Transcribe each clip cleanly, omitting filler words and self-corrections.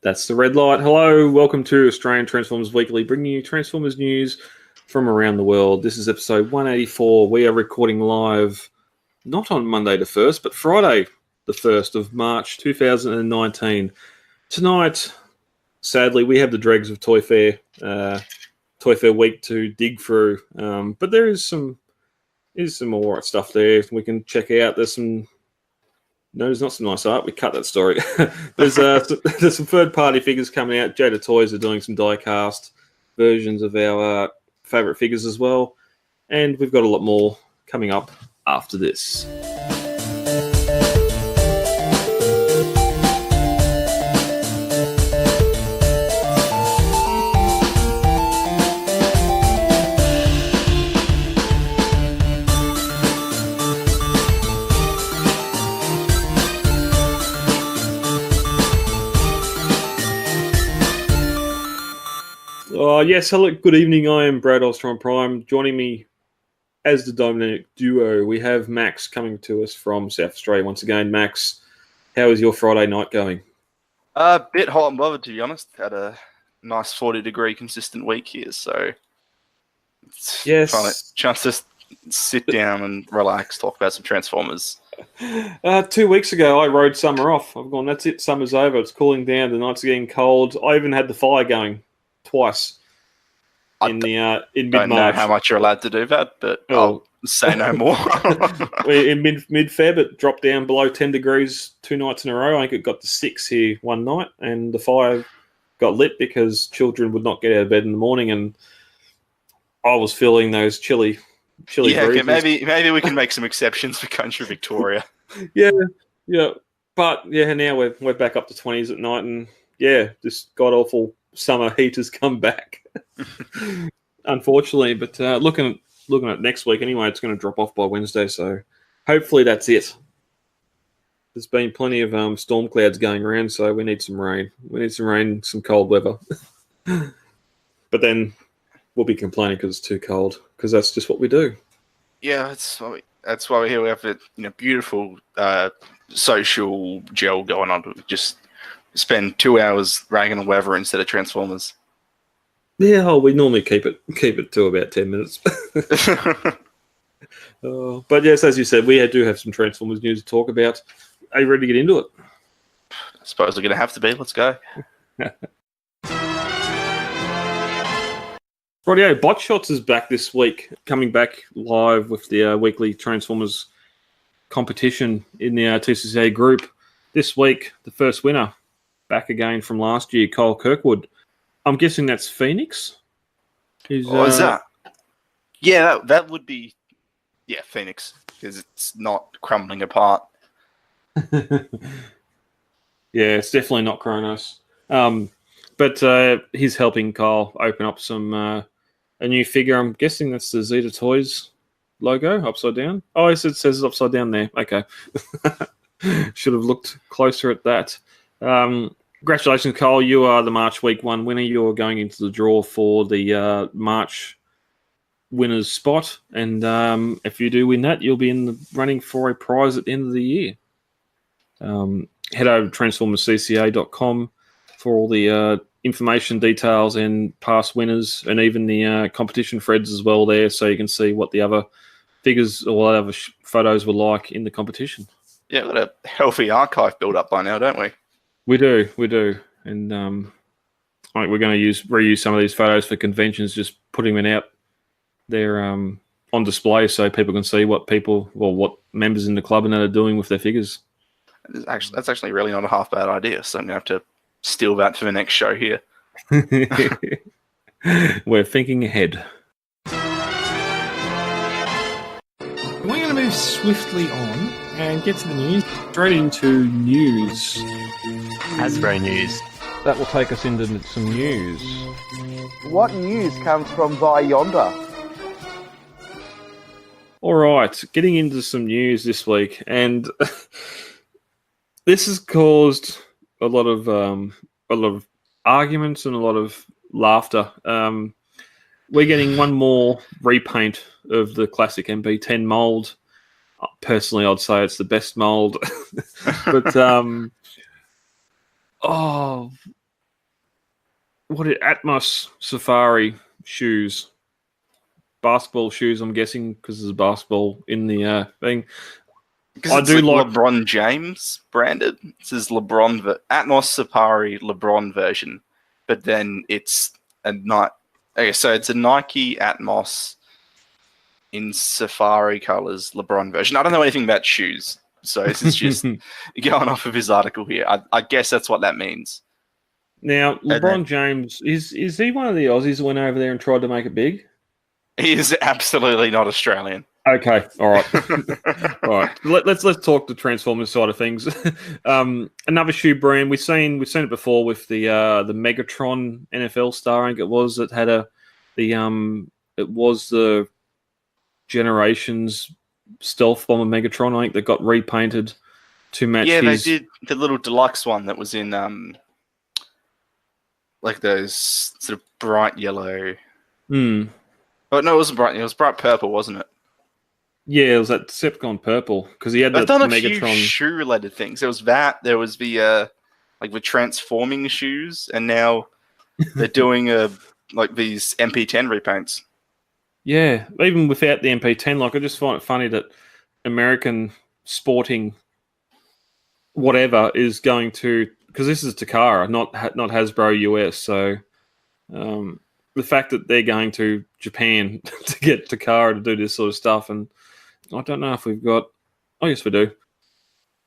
That's the red light. Hello, welcome to Australian Transformers Weekly, bringing you Transformers news from around the world. This is episode 184. We are recording live, not on Monday the 1st, but Friday the 1st of March 2019. Tonight, sadly, we have the dregs of Toy Fair week to dig through, but there is some all right stuff there we can check out. There's not some nice art. We cut that story. There's some third-party figures coming out. Jada Toys are doing some die-cast versions of our favourite figures as well. And we've got a lot more coming up after this. Yes, hello, good evening. I am Brad Ostrom Prime. Joining me as the Dominic duo, we have Max coming to us from South Australia once again. Max, how is your Friday night going? A bit hot and bothered, to be honest. Had a nice 40-degree consistent week here, so it's chance to sit down and relax, talk about some Transformers. 2 weeks ago, I rode summer off. I've gone, that's it, summer's over. It's cooling down. The nights are getting cold. I even had the fire going twice. In mid-March. Don't know how much you're allowed to do that, but I'll say no more. In mid-Feb, it dropped down below 10 degrees 2 nights in a row. I think it got to 6 here one night, and the fire got lit because children would not get out of bed in the morning, and I was feeling those chilly breezes. Okay, maybe we can make some exceptions for country Victoria. yeah, but now we're back up to 20s at night, and this god-awful summer heat has come back, unfortunately. But looking at next week anyway, it's going to drop off by Wednesday, so hopefully that's it. There's been plenty of storm clouds going around, so we need some rain. Some cold weather. But then we'll be complaining because it's too cold, because that's just what we do. Yeah, that's why we're here. We have a beautiful social gel going on. Just spend 2 hours ragging on weather instead of Transformers. Yeah, we normally keep it to about 10 minutes. But yes, as you said, we do have some Transformers news to talk about. Are you ready to get into it? I suppose we're going to have to be. Let's go. Rightio, Botshots is back this week, coming back live with the weekly Transformers competition in the TCCA group. This week, the first winner, back again from last year, Kyle Kirkwood. I'm guessing that's Phoenix? Is that? Yeah, that would be... Yeah, Phoenix, because it's not crumbling apart. Yeah, it's definitely not Kronos. But he's helping Kyle open up a new figure. I'm guessing that's the Zeta Toys logo, upside down. Oh, it says it upside down there. Okay. Should have looked closer at that. Congratulations, Kyle. You are the March Week 1 winner. You're going into the draw for the March winner's spot. And if you do win that, you'll be in the running for a prize at the end of the year. Head over to transformerscca.com for all the information, details, and past winners, and even the competition threads as well there, so you can see what the other figures or what other photos were like in the competition. Yeah, we've got a healthy archive built up by now, don't we? We do. And I think we're going to reuse some of these photos for conventions, just putting them out there on display so people can see what members in the club and that are doing with their figures. That's actually really not a half bad idea, so I'm going to have to steal that for the next show here. We're thinking ahead. We're going to move swiftly on and get to the news. Straight into news. Hasbro news. That will take us into some news. What news comes from Via Yonder? All right, getting into some news this week, and this has caused a lot of arguments and a lot of laughter. We're getting one more repaint of the classic MB10 mold. Personally, I'd say it's the best mold. But Atmos Safari shoes. Basketball shoes, I'm guessing, because there's a basketball in the thing. Because it's like LeBron James branded. It says Atmos Safari LeBron version, but then it's so it's a Nike Atmos in Safari colors LeBron version. I don't know anything about shoes, so this is just going off of his article here. I guess that's what that means. Now, LeBron James, is he one of the Aussies that went over there and tried to make it big? He is absolutely not Australian. Okay, all right, all right. Let's talk the Transformers side of things. Another shoe brand we've seen it before with the Megatron NFL star. I think it was that had it was the Generations stealth bomber Megatron. I think that got repainted to match. Yeah, they did the little deluxe one that was in like those sort of bright yellow. Oh no, it wasn't bright. It was bright purple, wasn't it? Yeah, it was that Decepticon purple because he had They've the done a Megatron. few shoe-related things. There was that. There was the like the transforming shoes, and now they're doing like these MP10 repaints. Yeah, even without the MP10, like I just find it funny that American sporting whatever is going to, because this is Takara, not Hasbro US. So the fact that they're going to Japan to get Takara to do this sort of stuff, and I don't know if we've got. Oh yes, we do.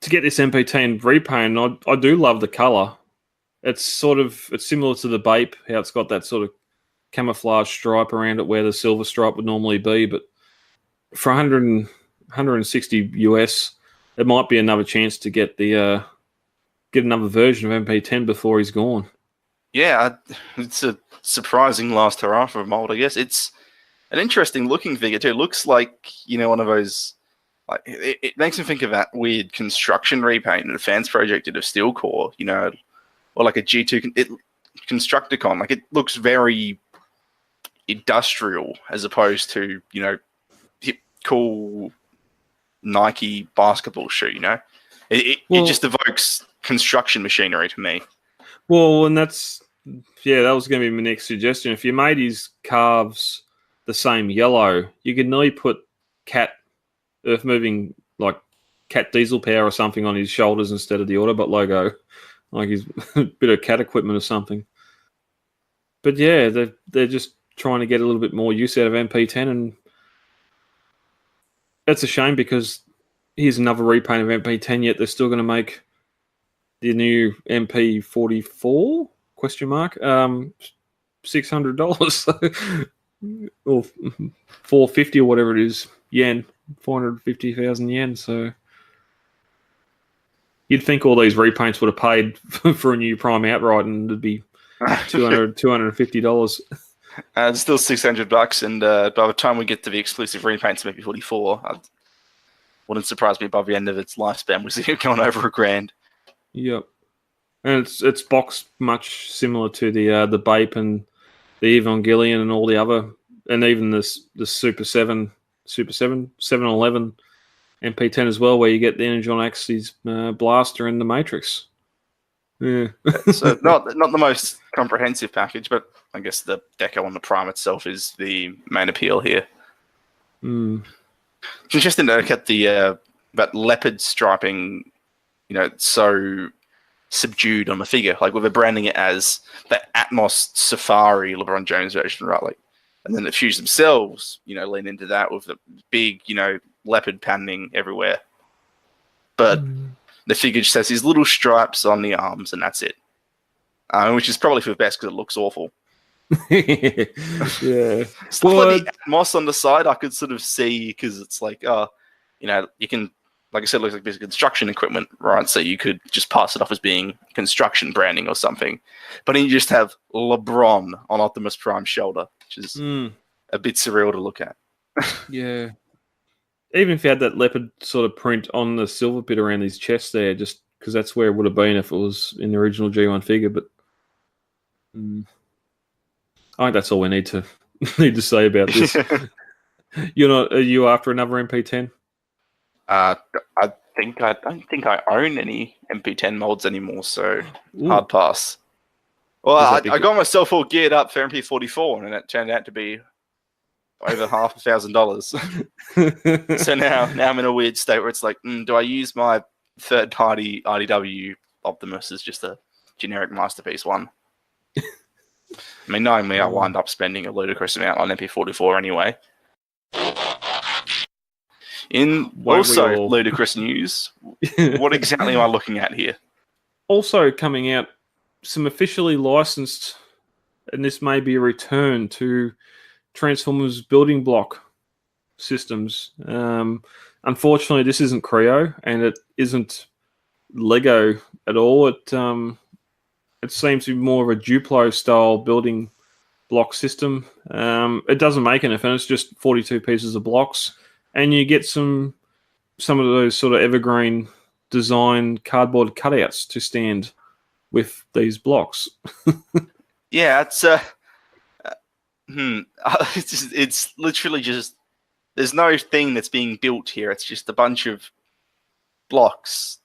To get this MP10 repaint, I do love the color. It's similar to the Bape, how it's got that sort of camouflage stripe around it where the silver stripe would normally be, but for 160 US, it might be another chance to get another version of MP10 before he's gone. Yeah, it's a surprising last hurrah for a mold, I guess. It's an interesting looking figure too. It looks like, one of those, like it makes me think of that weird construction repaint that a fans project did of Steel Core, or like a G2 Constructicon. Like it looks very industrial as opposed to hip, cool Nike basketball shoe. It just evokes construction machinery to me. Well, and that was going to be my next suggestion. If you made his calves the same yellow, you could nearly put cat earth moving, like cat diesel power or something on his shoulders instead of the Autobot logo, like his bit of cat equipment or something. But yeah, they're just trying to get a little bit more use out of MP10, and that's a shame because here's another repaint of MP10, yet they're still going to make the new MP44 ? $600 or 450 or whatever it is yen, 450,000 yen. So you'd think all these repaints would have paid for a new Prime outright, and it'd be $250. It's still $600, and by the time we get to the exclusive repaints of MP44, wouldn't surprise me by the end of its lifespan we're going over $1,000. Yep, and it's boxed much similar to the Bape and the Evangelion and all the other, and even the Super 711 MP10 as well, where you get the Energon Axis blaster and the Matrix. Yeah, so not the most comprehensive package, but I guess the deco on the Prime itself is the main appeal here. It's interesting to look at that leopard striping, so subdued on the figure, like we're branding it as the Atmos Safari LeBron James version, right? Like, and then the Fuse themselves, lean into that with the big, leopard patterning everywhere. But the figure just has these little stripes on the arms, and that's it. Which is probably for the best because it looks awful. Yeah. Stuff like the Atmos on the side, I could sort of see because it's like, you can, like I said, it looks like basic construction equipment, right? So you could just pass it off as being construction branding or something. But then you just have LeBron on Optimus Prime's shoulder, which is a bit surreal to look at. Yeah. Even if you had that leopard sort of print on the silver bit around his chest there, just because that's where it would have been if it was in the original G1 figure. But I think that's all we need to say about this. Are you after another MP10? I don't think I own any MP10 molds anymore, so hard pass. Well, I got myself all geared up for MP44, and it turned out to be over $1,000. So now I'm in a weird state where it's like, do I use my third-party IDW Optimus as just a generic masterpiece one? I mean, knowing me, I wind up spending a ludicrous amount on MP44 anyway. In also ludicrous news, what exactly am I looking at here? Also coming out, some officially licensed, and this may be a return to Transformers building block systems. Unfortunately, this isn't Creo, and it isn't Lego at all. It seems to be more of a Duplo style building block system. It doesn't make anything. It's just 42 pieces of blocks, and you get some of those sort of evergreen design cardboard cutouts to stand with these blocks. Yeah, it's literally just, there's no thing that's being built here. It's just a bunch of blocks.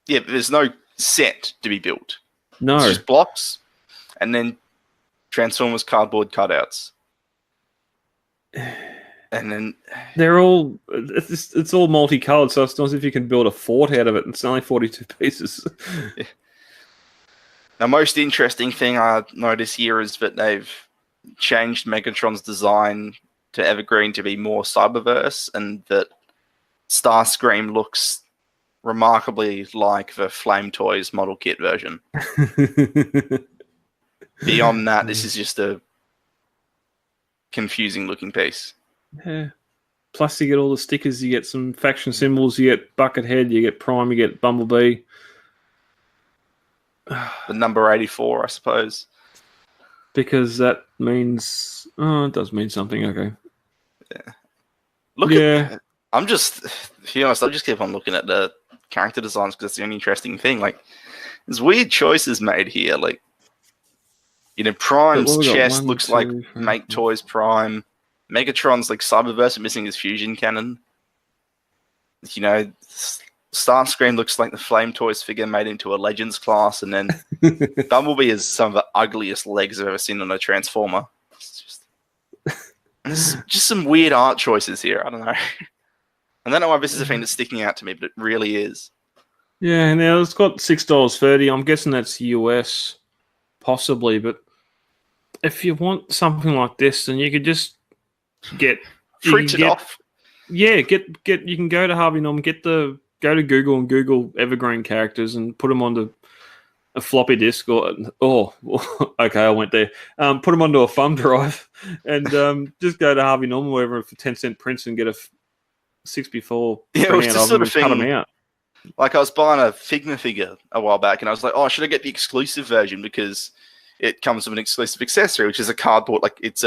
There's no set to be built. No, it's just blocks, and then Transformers cardboard cutouts, and then they're all it's all multicolored. So it's not as if you can build a fort out of it. It's only 42 pieces. Yeah. The most interesting thing I notice here is that they've changed Megatron's design to Evergreen to be more Cyberverse, and that Starscream looks remarkably like the Flame Toys model kit version. Beyond that, this is just a confusing looking piece. Yeah. Plus you get all the stickers, you get some faction symbols, you get Buckethead, you get Prime, you get Bumblebee. The number 84, I suppose. Because that means... Oh, it does mean something, okay. Yeah. I'm just... To be honest, I just keep on looking at the character designs because it's the only interesting thing. Like, there's weird choices made here. Like, Prime's chest looks like Make Toys Prime. Megatron's like Cyberverse missing his fusion cannon. Starscream looks like the Flame Toys figure made into a Legends class, and then Bumblebee has some of the ugliest legs I've ever seen on a Transformer. It's just some weird art choices here. I don't know. I don't know why this is a thing that's sticking out to me, but it really is. Yeah, now it's got $6.30. I'm guessing that's US, possibly, but if you want something like this, then you could just print it off. Yeah, you can go to Harvey Norman, go to Google and Google Evergreen characters and put them onto a floppy disk okay, I went there. Put them onto a thumb drive and just go to Harvey Norman, wherever, for 10-cent prints and get a 64. Yeah, it was this sort of thing. Cut them out. Like I was buying a Figma figure a while back, and I was like, should I get the exclusive version because it comes with an exclusive accessory, which is a cardboard, like it's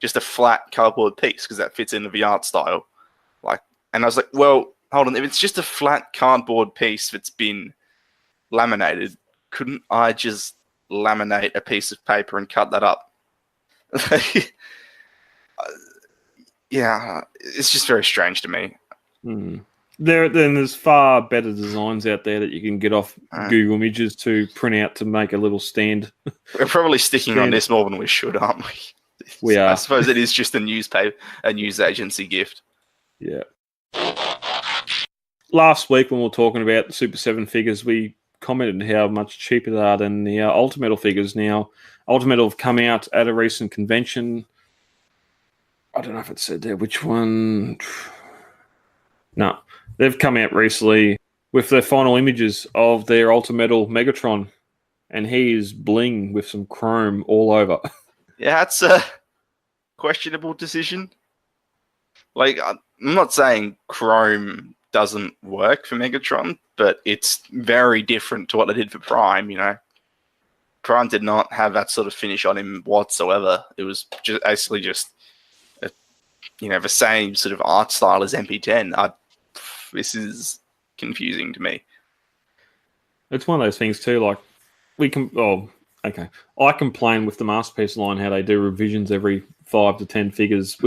just a flat cardboard piece because that fits into the art style. And I was like, well, hold on, if it's just a flat cardboard piece that's been laminated, couldn't I just laminate a piece of paper and cut that up? Yeah, it's just very strange to me. There's far better designs out there that you can get off Google Images to print out to make a little stand. We're probably sticking on this more than we should, aren't we? We are. I suppose it is just a news agency gift. Yeah. Last week when we were talking about the Super 7 figures, we commented how much cheaper they are than the Ultimetal figures. Now, Ultimetal have come out at a recent convention. I don't know if it said there which one. No, they've come out recently with their final images of their Ultimetal Megatron, and he is bling with some chrome all over. Yeah, that's a questionable decision. Like, I'm not saying chrome doesn't work for Megatron, but it's very different to what they did for Prime, Prime did not have that sort of finish on him whatsoever. It was just basically just, the same sort of art style as MP10. This is confusing to me. It's one of those things too, like, okay. I complain with the Masterpiece line how they do revisions every 5 to 10 figures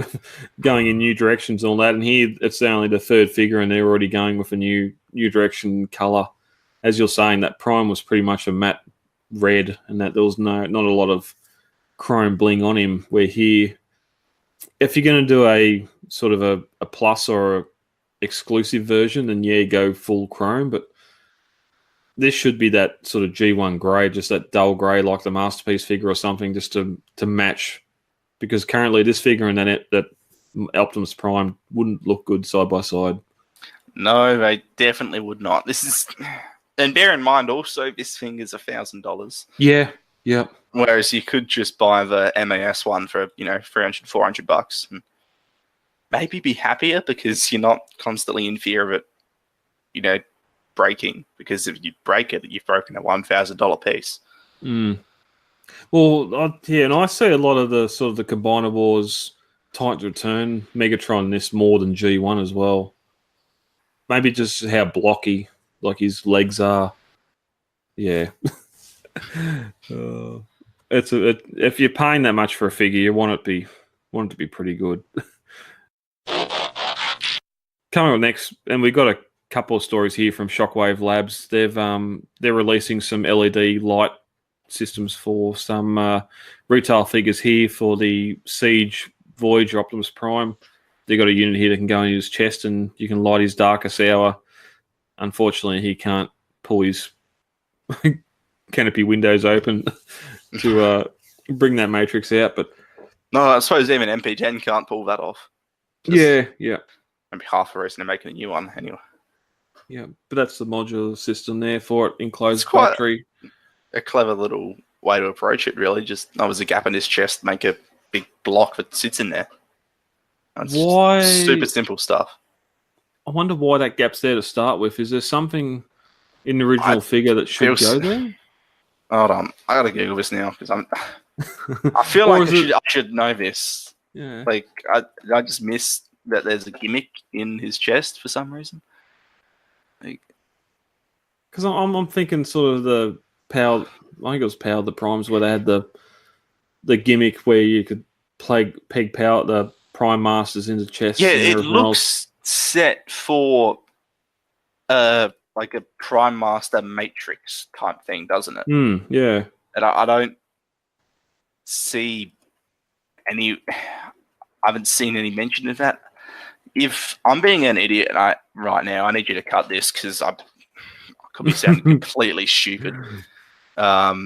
going in new directions and all that. And here it's only the third figure and they're already going with a new direction colour. As you're saying, that Prime was pretty much a matte red, and that there was not a lot of chrome bling on him. Where here, if you're going to do a sort of a plus or a exclusive version, then yeah, go full chrome. But this should be that sort of G1 grey, just that dull grey like the Masterpiece figure or something, just to match. Because currently this figure and that Optimus Prime wouldn't look good side by side. No, they definitely would not. This is, and bear in mind also, this thing is $1,000. Yeah, yeah. Whereas you could just buy the MAS one for $300-400, and maybe be happier because you're not constantly in fear of it, breaking. Because if you break it, you've broken a $1,000 piece. Mm. Well, yeah, and I see a lot of the sort of the Combiner Wars Titans Return Megatron this more than G1 as well. Maybe just how blocky, like his legs are. Yeah. If you're paying that much for a figure, you want it to be pretty good. Coming up next, and we've got a couple of stories here from Shockwave Labs. They're releasing some LED light systems for some retail figures here for the Siege Voyager Optimus Prime. They've got a unit here that can go in his chest and you can light his darkest hour. Unfortunately, he can't pull his canopy windows open to bring that matrix out. But no, I suppose even MP10 can't pull that off. Yeah. Maybe half the reason they're making a new one anyway. Yeah, but that's the modular system there for it, enclosed It's quite factory. A clever little way to approach it, really. Just there's a gap in his chest, make a big block that sits in there. It's Why? Super simple stuff. I wonder why that gap's there to start with. Is there something in the original figure that should go there? Hold on, I gotta Google this now because I feel like I should know this. Yeah. Like I just missed that there's a gimmick in his chest for some reason. Because I'm thinking sort of the Power. I think it was Power the Primes where they had the gimmick where you could peg Power the Prime Masters into chest. Yeah, it looks set for like a Prime Master Matrix type thing, doesn't it? Yeah. And I don't see any. I haven't seen any mention of that. If I'm being an idiot right now, I need you to cut this because I could be sounding completely stupid. Well,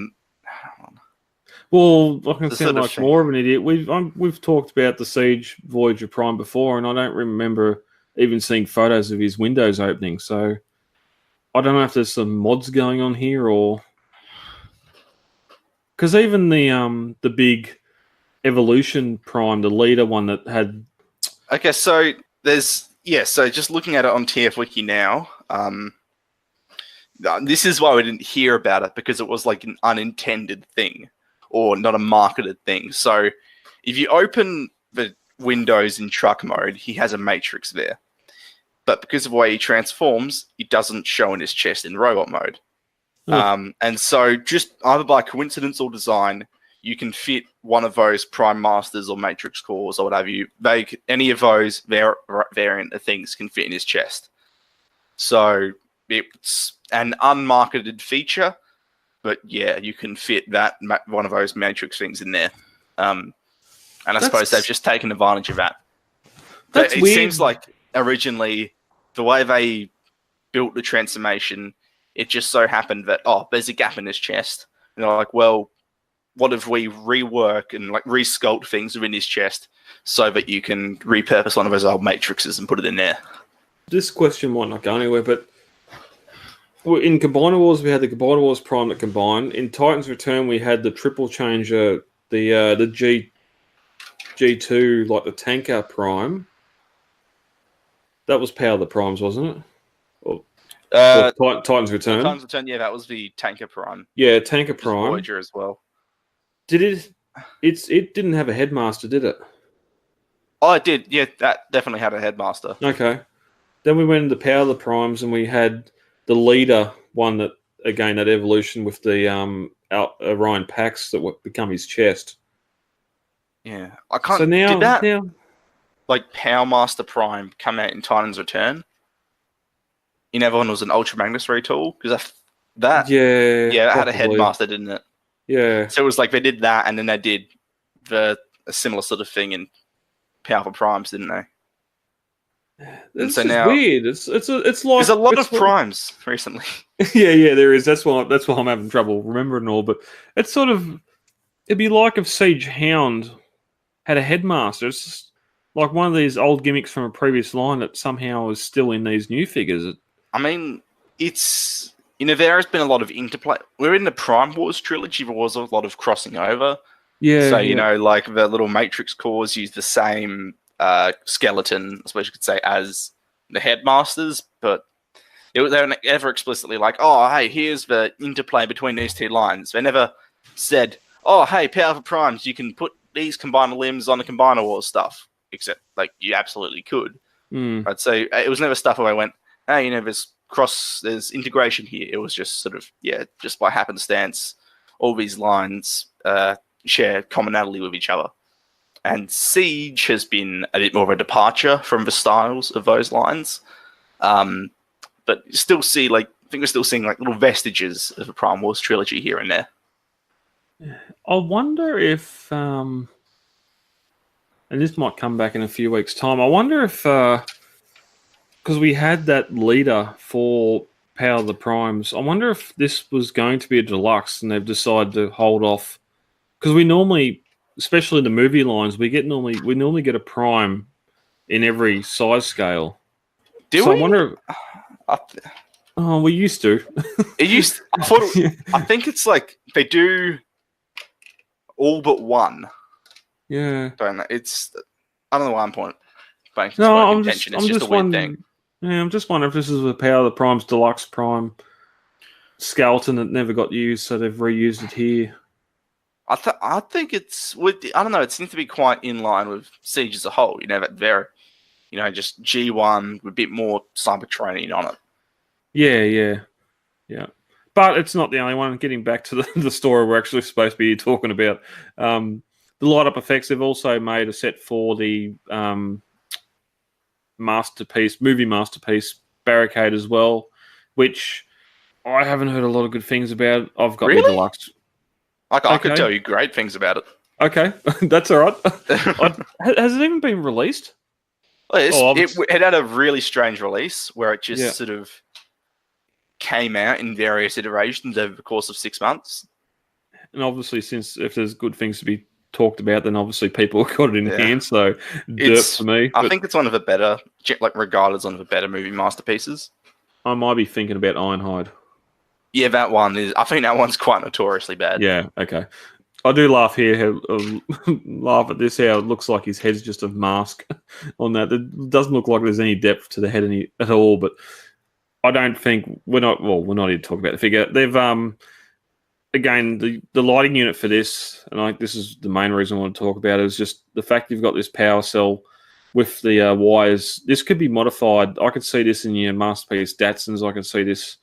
I can sound like more of an idiot. We've talked about the Siege Voyager Prime before, and I don't remember even seeing photos of his windows opening. So I don't know if there's some mods going on here, or because even the big Evolution Prime, the leader one that had. Okay, so so just looking at it on TF Wiki now, this is why we didn't hear about it, because it was like an unintended thing or not a marketed thing. So if you open the windows in truck mode, he has a matrix there. But because of the way he transforms, it doesn't show in his chest in robot mode. And so just either by coincidence or design, you can fit one of those Prime Masters or Matrix Cores or whatever any of those variant of things can fit in his chest. So it's an unmarketed feature, but yeah, you can fit one of those Matrix things in there. And I suppose they've just taken advantage of that. But it seems like originally the way they built the transformation, it just so happened that, there's a gap in his chest. And they're like, well, what if we rework and like resculpt things within his chest so that you can repurpose one of those old matrices and put it in there? This question might not go anywhere, but in Combiner Wars, we had the Combiner Wars Prime that combined. In Titans Return, we had the triple changer, the G2, like the tanker Prime. That was Power of the Primes, wasn't it? Or Titans Return. Titans Return, yeah, that was the tanker Prime. Yeah, tanker Prime. Voyager as well. Did it? It didn't have a headmaster, did it? Oh, it did. Yeah, that definitely had a headmaster. Okay. Then we went into Power of the Primes, and we had the leader one that evolution with the Orion Pax that would become his chest. Yeah, I can't. So now, did that like Power Master Prime come out in Titans Return? In everyone was an Ultra Magnus retool, because That it had a headmaster, didn't it? Yeah. So it was like they did that, and then they did a similar sort of thing in Powerful Primes, didn't they? It's so now weird. It's like there's a lot of primes recently. yeah, there is. That's why I'm having trouble remembering all. But it's sort of it'd be like if Siege Hound had a headmaster. It's just like one of these old gimmicks from a previous line that somehow is still in these new figures. I mean, it's there has been a lot of interplay. We're in the Prime Wars trilogy. There was a lot of crossing over. Yeah. So like the little Matrix cores use the same skeleton, I suppose you could say, as the headmasters, but they were never explicitly like, oh, hey, here's the interplay between these two lines. They never said, oh, hey, Powerful Primes, you can put these combiner limbs on the Combiner Wars stuff, except like you absolutely could. Right? So it was never stuff where I went, hey, there's integration here. It was just sort of, just by happenstance, all these lines share commonality with each other. And Siege has been a bit more of a departure from the styles of those lines. But you still see, I think we're still seeing little vestiges of the Prime Wars trilogy here and there. I wonder if, and this might come back in a few weeks' time, I wonder if, because we had that leader for Power of the Primes, I wonder if this was going to be a deluxe and they've decided to hold off. Because we normally, especially the movie lines, we normally get a Prime in every size scale. Do we? I wonder. We used to. I think it's they do all but one. Yeah. Don't know. I don't know why I'm pointing. I'm just a weird thing. Yeah, I'm just wondering if this is the Power of the Primes Deluxe Prime skeleton that never got used, so they've reused it here. I think it's I don't know. It seems to be quite in line with Siege as a whole. That very, just G1 with a bit more Cybertronian on it. Yeah. But it's not the only one. Getting back to the story we're actually supposed to be talking about, the light up effects. They've also made a set for the movie masterpiece Barricade as well, which I haven't heard a lot of good things about. I've got the deluxe. I could tell you great things about it. Okay, that's all right. Has it even been released? It had a really strange release where it just sort of came out in various iterations over the course of 6 months. And obviously, since if there's good things to be talked about, then obviously people have got it in hand. So dirt for me. I think it's one of the better, regarded as one of the better movie masterpieces. I might be thinking about Ironhide. Yeah, that one is. I think that one's quite notoriously bad. Yeah, okay. I do laugh here. Laugh at this. How it looks like his head's just a mask on that. It doesn't look like there's any depth to the head at all. But I don't think we're not here to talk about the figure. They've again the lighting unit for this, and this is the main reason I want to talk about it, is just the fact you've got this power cell with the wires. This could be modified. I could see this in your masterpiece Datsuns. I could see this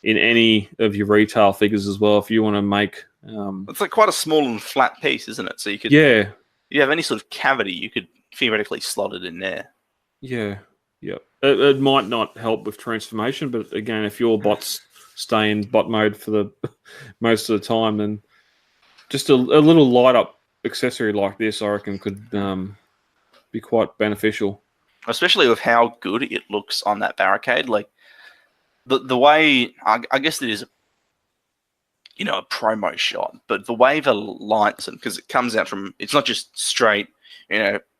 in any of your retail figures as well. If you want to make, it's quite a small and flat piece, isn't it? So you could, you have any sort of cavity, you could theoretically slot it in there. Yeah. It might not help with transformation, but again, if your bots stay in bot mode for the most of the time, then just a little light up accessory like this, I reckon, could be quite beneficial. Especially with how good it looks on that barricade, The way, I guess it is, a promo shot, but the way the lights, because it comes out from, it's not just straight,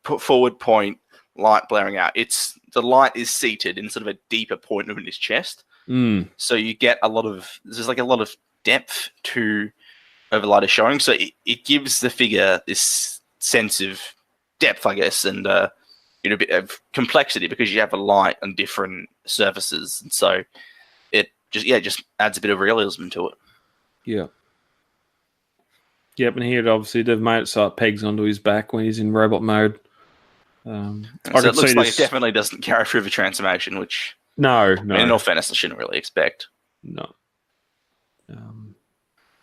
put forward point, light blaring out. The light is seated in sort of a deeper point within his chest. So you get there's a lot of depth to where the light is showing. So it gives the figure this sense of depth, I guess, and a bit of complexity because you have a light on different surfaces. And so just adds a bit of realism to it. Yeah. Yep, and here obviously they've made it so it pegs onto his back when he's in robot mode. So it looks like it definitely doesn't carry through the transformation, which no. In all fairness, I shouldn't really expect. No.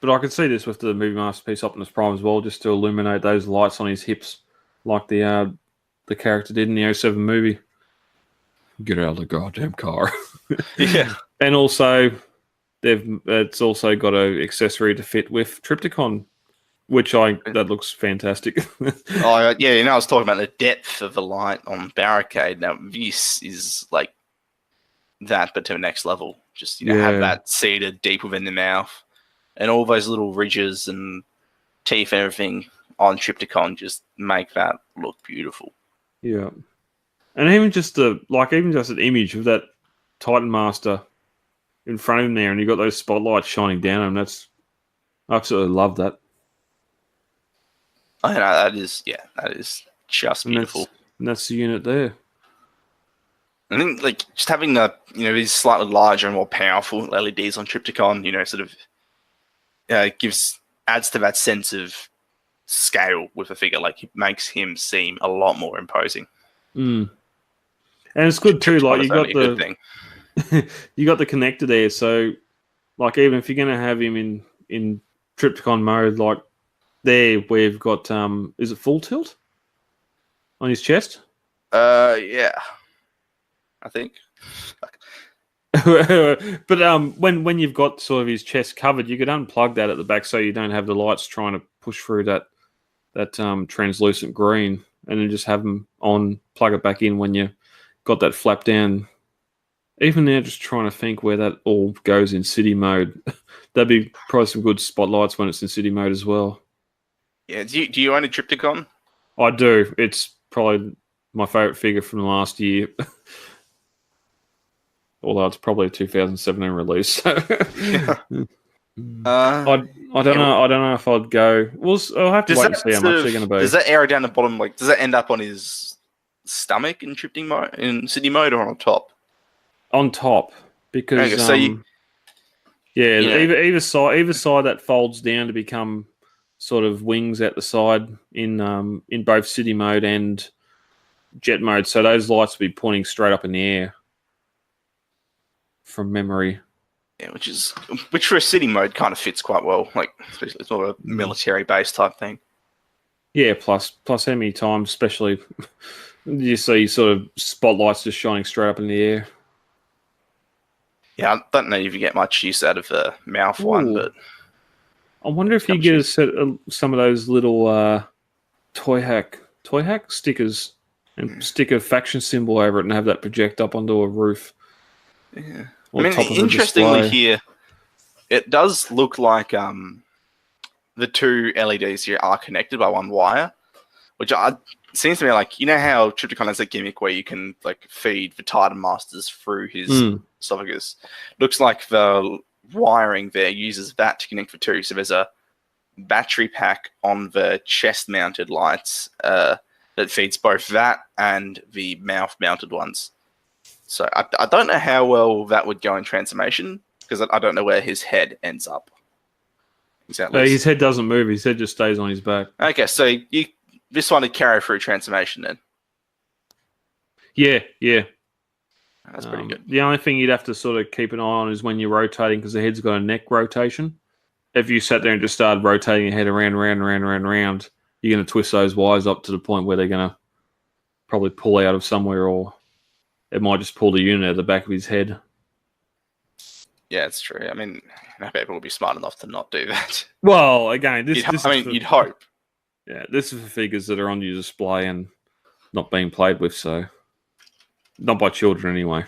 But I could see this with the movie masterpiece Optimus Prime as well, just to illuminate those lights on his hips, like the character did in the 07 movie. Get out of the goddamn car. Yeah. And also, it's also got an accessory to fit with Trypticon, which that looks fantastic. Oh yeah, I was talking about the depth of the light on Barricade. Now this is like that, but to the next level. Just have that seated deep within the mouth, and all those little ridges and teeth and everything on Trypticon just make that look beautiful. Yeah, and even just an image of that Titan Master in front of him there, and you got those spotlights shining down on him. I absolutely love that. I know that is just beautiful. And that's the unit there. I think just having these slightly larger and more powerful LEDs on Trypticon, sort of adds to that sense of scale with a figure. Like it makes him seem a lot more imposing. Mm. And it's good too. Like you got you got the connector there, so like even if you're going to have him in Trypticon mode, like there we've got is it full tilt on his chest? Yeah, I think. But when you've got sort of his chest covered, you could unplug that at the back so you don't have the lights trying to push through that translucent green, and then just have them on, plug it back in when you got that flap down. Even now, just trying to think where that all goes in city mode. That'd be probably some good spotlights when it's in city mode as well. Yeah, do you own a Trypticon? I do. It's probably my favourite figure from the last year. Although it's probably a 2017 release. So. I don't know. I don't know if I'd go. I'll have to wait and see how much they're going to be. Does that arrow down the bottom? Does that end up on his stomach in city mode, or on top? On top, because either side that folds down to become sort of wings at the side in both city mode and jet mode. So those lights will be pointing straight up in the air. From memory. Yeah, which for a city mode kind of fits quite well. Like, especially it's more of a military base type thing. Yeah, plus how many times, especially you see sort of spotlights just shining straight up in the air. Yeah, I don't know if you get much use out of the mouth one, but I wonder if you get a set of some of those little toy hack stickers and stick a faction symbol over it and have that project up onto a roof. Yeah. I mean, interestingly here, it does look like the two LEDs here are connected by one wire, which seems to me like, how Trypticon has a gimmick where you can feed the Titan Masters through his esophagus. Looks like the wiring there uses that to connect the two. So there's a battery pack on the chest-mounted lights that feeds both that and the mouth-mounted ones. So I don't know how well that would go in transformation, because I don't know where his head ends up. Exactly. His head doesn't move. His head just stays on his back. Okay, so this one would carry through transformation then? Yeah. That's pretty good. The only thing you'd have to sort of keep an eye on is when you're rotating, because the head's got a neck rotation. If you sat there and just started rotating your head around, you're going to twist those wires up to the point where they're going to probably pull out of somewhere, or it might just pull the unit out of the back of his head. Yeah, it's true. I mean, people will be smart enough to not do that. Well, again, you'd hope. Yeah, this is for figures that are on your display and not being played with, so not by children anyway.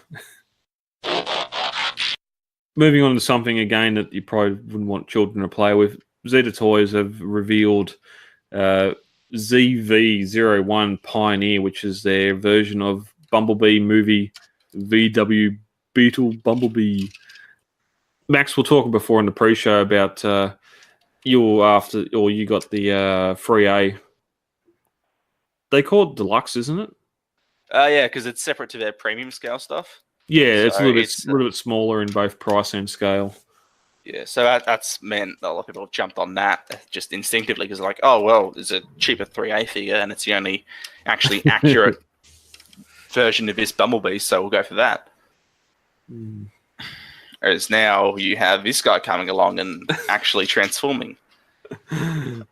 Moving on to something again that you probably wouldn't want children to play with. Zeta Toys have revealed ZV-01 Pioneer, which is their version of Bumblebee movie VW Beetle Bumblebee. Max, we're talking before in the pre-show about you got the free A. They call it deluxe, isn't it? Yeah, because it's separate to their premium scale stuff. Yeah, so it's a little bit smaller in both price and scale. Yeah, so that's meant a lot of people have jumped on that just instinctively, because like, oh well, there's a cheaper 3A figure and it's the only actually accurate version of this Bumblebee, so we'll go for that. Whereas now you have this guy coming along and actually transforming.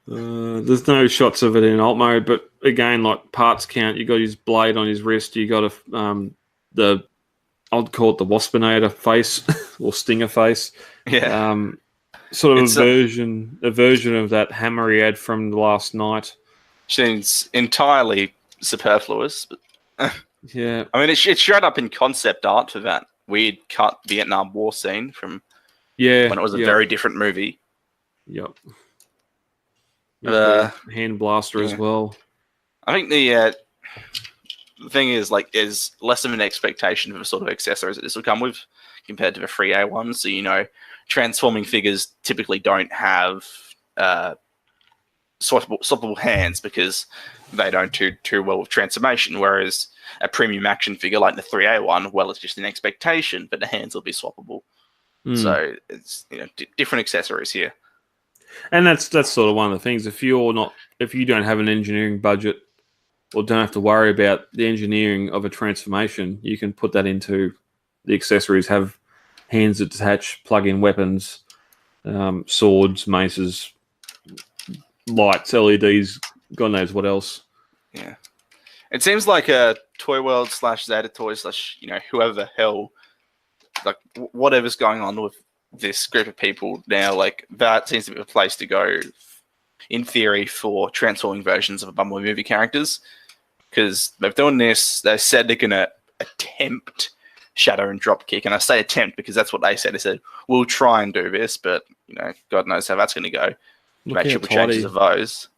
There's no shots of it in alt mode, but again, like parts count. You got his blade on his wrist. You got the I'd call it the Waspinator face or Stinger face. Yeah. Sort of a version of that hammer he had from the last night. Seems entirely superfluous. But yeah. I mean, it showed up in concept art for that weird cut Vietnam War scene from when it was a very different movie. Yep. The hand blaster as well. I think the thing is, like, is less of an expectation of the sort of accessories that this will come with compared to the 3A ones. So, transforming figures typically don't have swappable hands because they don't do too well with transformation, whereas a premium action figure like the 3A one, well, it's just an expectation, but the hands will be swappable. So it's different accessories here. And that's sort of one of the things. If you don't have an engineering budget or don't have to worry about the engineering of a transformation, you can put that into the accessories, have hands that detach, plug in weapons, swords, maces, lights, LEDs, God knows what else. Yeah. It seems like a Toy World / Zeta Toys / whoever the hell, like whatever's going on with this group of people now, like that seems to be a place to go in theory for transforming versions of a Bumblebee movie characters, because they've done this. They said they're going to attempt Shadow and Dropkick, and I say attempt because that's what they said. They said, we'll try and do this, but God knows how that's going to go. Make sure changes of those.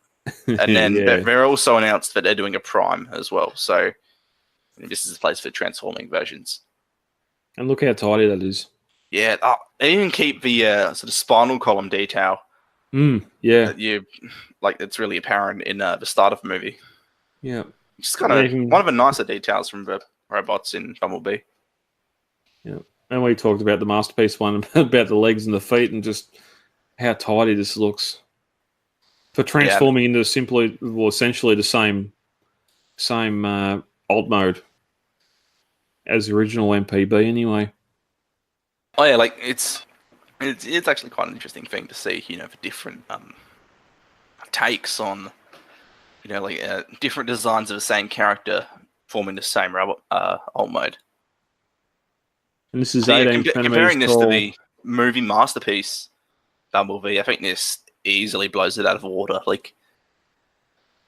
And then they're also announced that they're doing a Prime as well. So this is a place for transforming versions. And look how tidy that is. Yeah, they even keep the sort of spinal column detail. Yeah. It's really apparent in the start of the movie. Yeah. It's kind of one of the nicer details from the robots in Bumblebee. Yeah. And we talked about the Masterpiece one, about the legs and the feet, and just how tidy this looks. For transforming into essentially the same alt mode as the original MPB anyway. Oh yeah, like it's actually quite an interesting thing to see, for different takes on, different designs of the same character forming the same robot alt mode. And this is 18 comparing this to the movie Masterpiece Bumblebee, I think this easily blows it out of water. Like,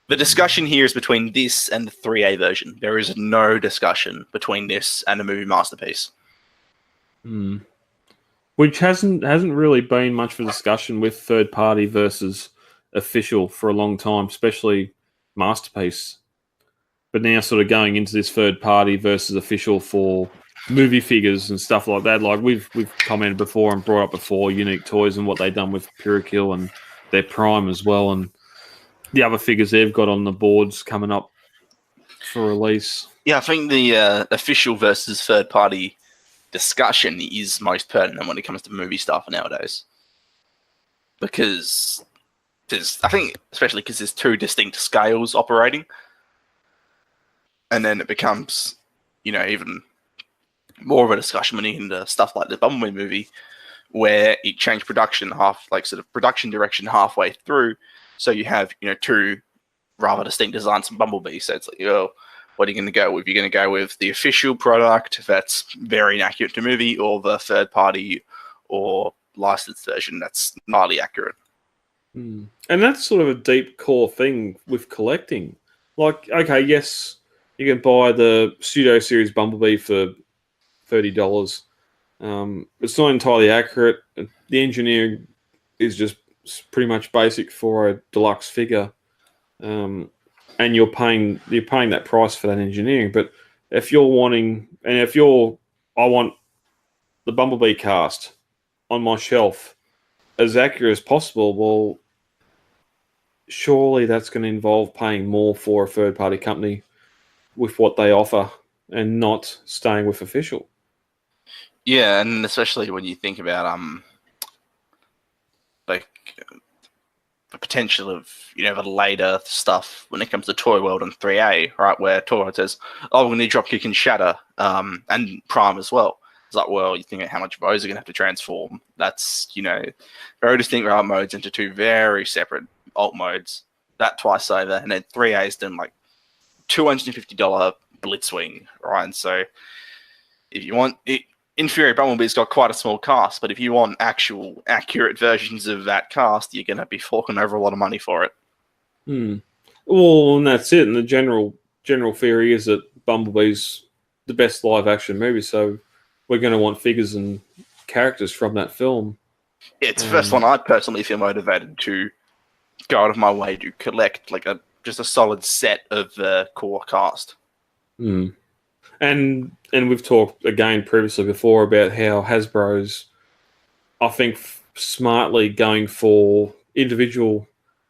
the discussion here is between this and the 3A version. There is no discussion between this and the movie Masterpiece. Which hasn't really been much of a discussion with third party versus official for a long time, especially Masterpiece. But now sort of going into this third party versus official for movie figures and stuff like that. Like we've commented before and brought up before, Unique Toys and what they've done with Pyrokill and their Prime as well, and the other figures they've got on the boards coming up for release. Yeah, I think the official versus third party discussion is most pertinent when it comes to movie stuff nowadays, because I think especially because there's two distinct scales operating, and then it becomes even more of a discussion when you get into stuff like the Bumblebee movie, where it changed production production direction halfway through, so you have two rather distinct designs from Bumblebee. So it's like, what are you going to go with? You're going to go with the official product that's very inaccurate to movie, or the third party or licensed version that's highly accurate. And that's sort of a deep core thing with collecting. Like, okay, yes, you can buy the Studio Series Bumblebee for $30. It's not entirely accurate. The engineering is just pretty much basic for a deluxe figure. And you're paying that price for that engineering. But if you're I want the Bumblebee cast on my shelf as accurate as possible, well, surely that's going to involve paying more for a third party company with what they offer and not staying with official. Yeah, and especially when you think about the potential of the later stuff when it comes to Toy World and 3A, right? Where Toy World says, "Oh, we're going to Dropkick and Shatter, and Prime as well." It's like, well, you think of how much those are going to have to transform. That's very distinct alt modes into two very separate alt modes. That twice over, and then 3A is done like $250 Blitzwing, right? And so if you want it, in theory, Bumblebee's got quite a small cast, but if you want actual accurate versions of that cast, you're going to be forking over a lot of money for it. Well, and that's it. And the general theory is that Bumblebee's the best live action movie, so we're going to want figures and characters from that film. It's the first one I personally feel motivated to go out of my way to collect, like just a solid set of the core cast. And we've talked again previously before about how Hasbro's, I think, smartly going for individual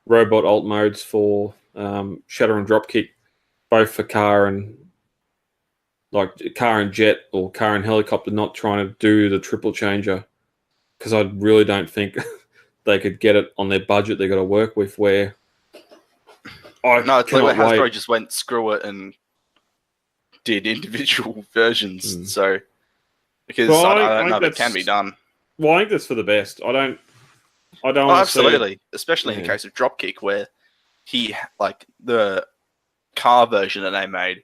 robot alt modes for Shatter and Dropkick, both for car and jet or car and helicopter, not trying to do the triple changer, because I really don't think they could get it on their budget they got to work with. Where it's like Hasbro just went screw it and did individual versions. So because I don't know if it can be done. Well, I think that's for the best. I don't. Absolutely, especially in the case of Dropkick, where the car version that they made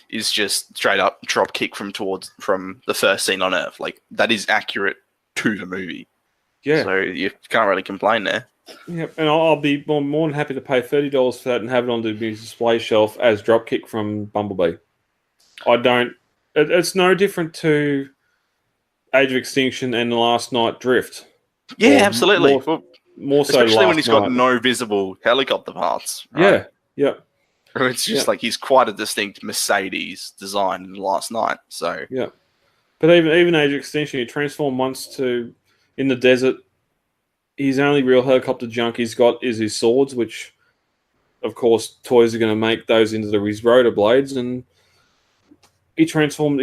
is just straight up Dropkick from the first scene on Earth. Like, that is accurate to the movie. Yeah. So you can't really complain there. Yep, and I'll be more than happy to pay $30 for that and have it on the display shelf as Dropkick from Bumblebee. It's no different to Age of Extinction and The Last Night Drift. Yeah, absolutely. More so, especially when he's got no visible helicopter parts. Right? Yeah. It's just like he's quite a distinct Mercedes design in Last Night. So yeah, but even Age of Extinction, he transformed once in the desert. His only real helicopter junk he's got is his swords, which, of course, toys are going to make those into his rotor blades, and he transforms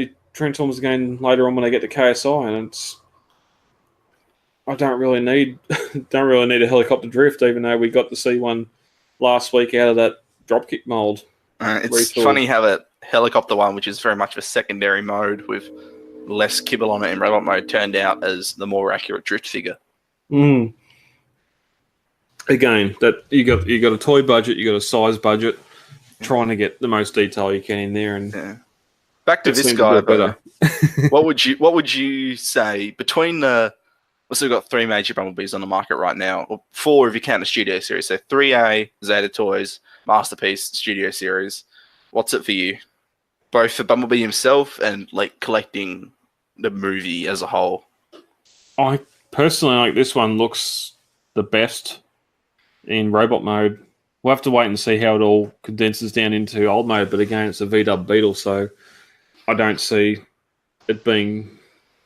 again later on when they get to KSI, and I don't really need a helicopter drift, even though we got to see one last week out of that Dropkick mold. It's funny how that helicopter one, which is very much a secondary mode with less kibble on it in robot mode, turned out as the more accurate drift figure. Again, that you got a toy budget, you got a size budget, trying to get the most detail you can in there, and back to this guy. Better. what would you say between the? We've got 3 major Bumblebees on the market right now, or 4 if you count the Studio Series. So 3A, Zeta Toys, Masterpiece, Studio Series. What's it for you? Both for Bumblebee himself and like collecting the movie as a whole. I personally like this one. Looks the best in robot mode. We'll have to wait and see how it all condenses down into old mode. But again, it's a VW Beetle, so I don't see it being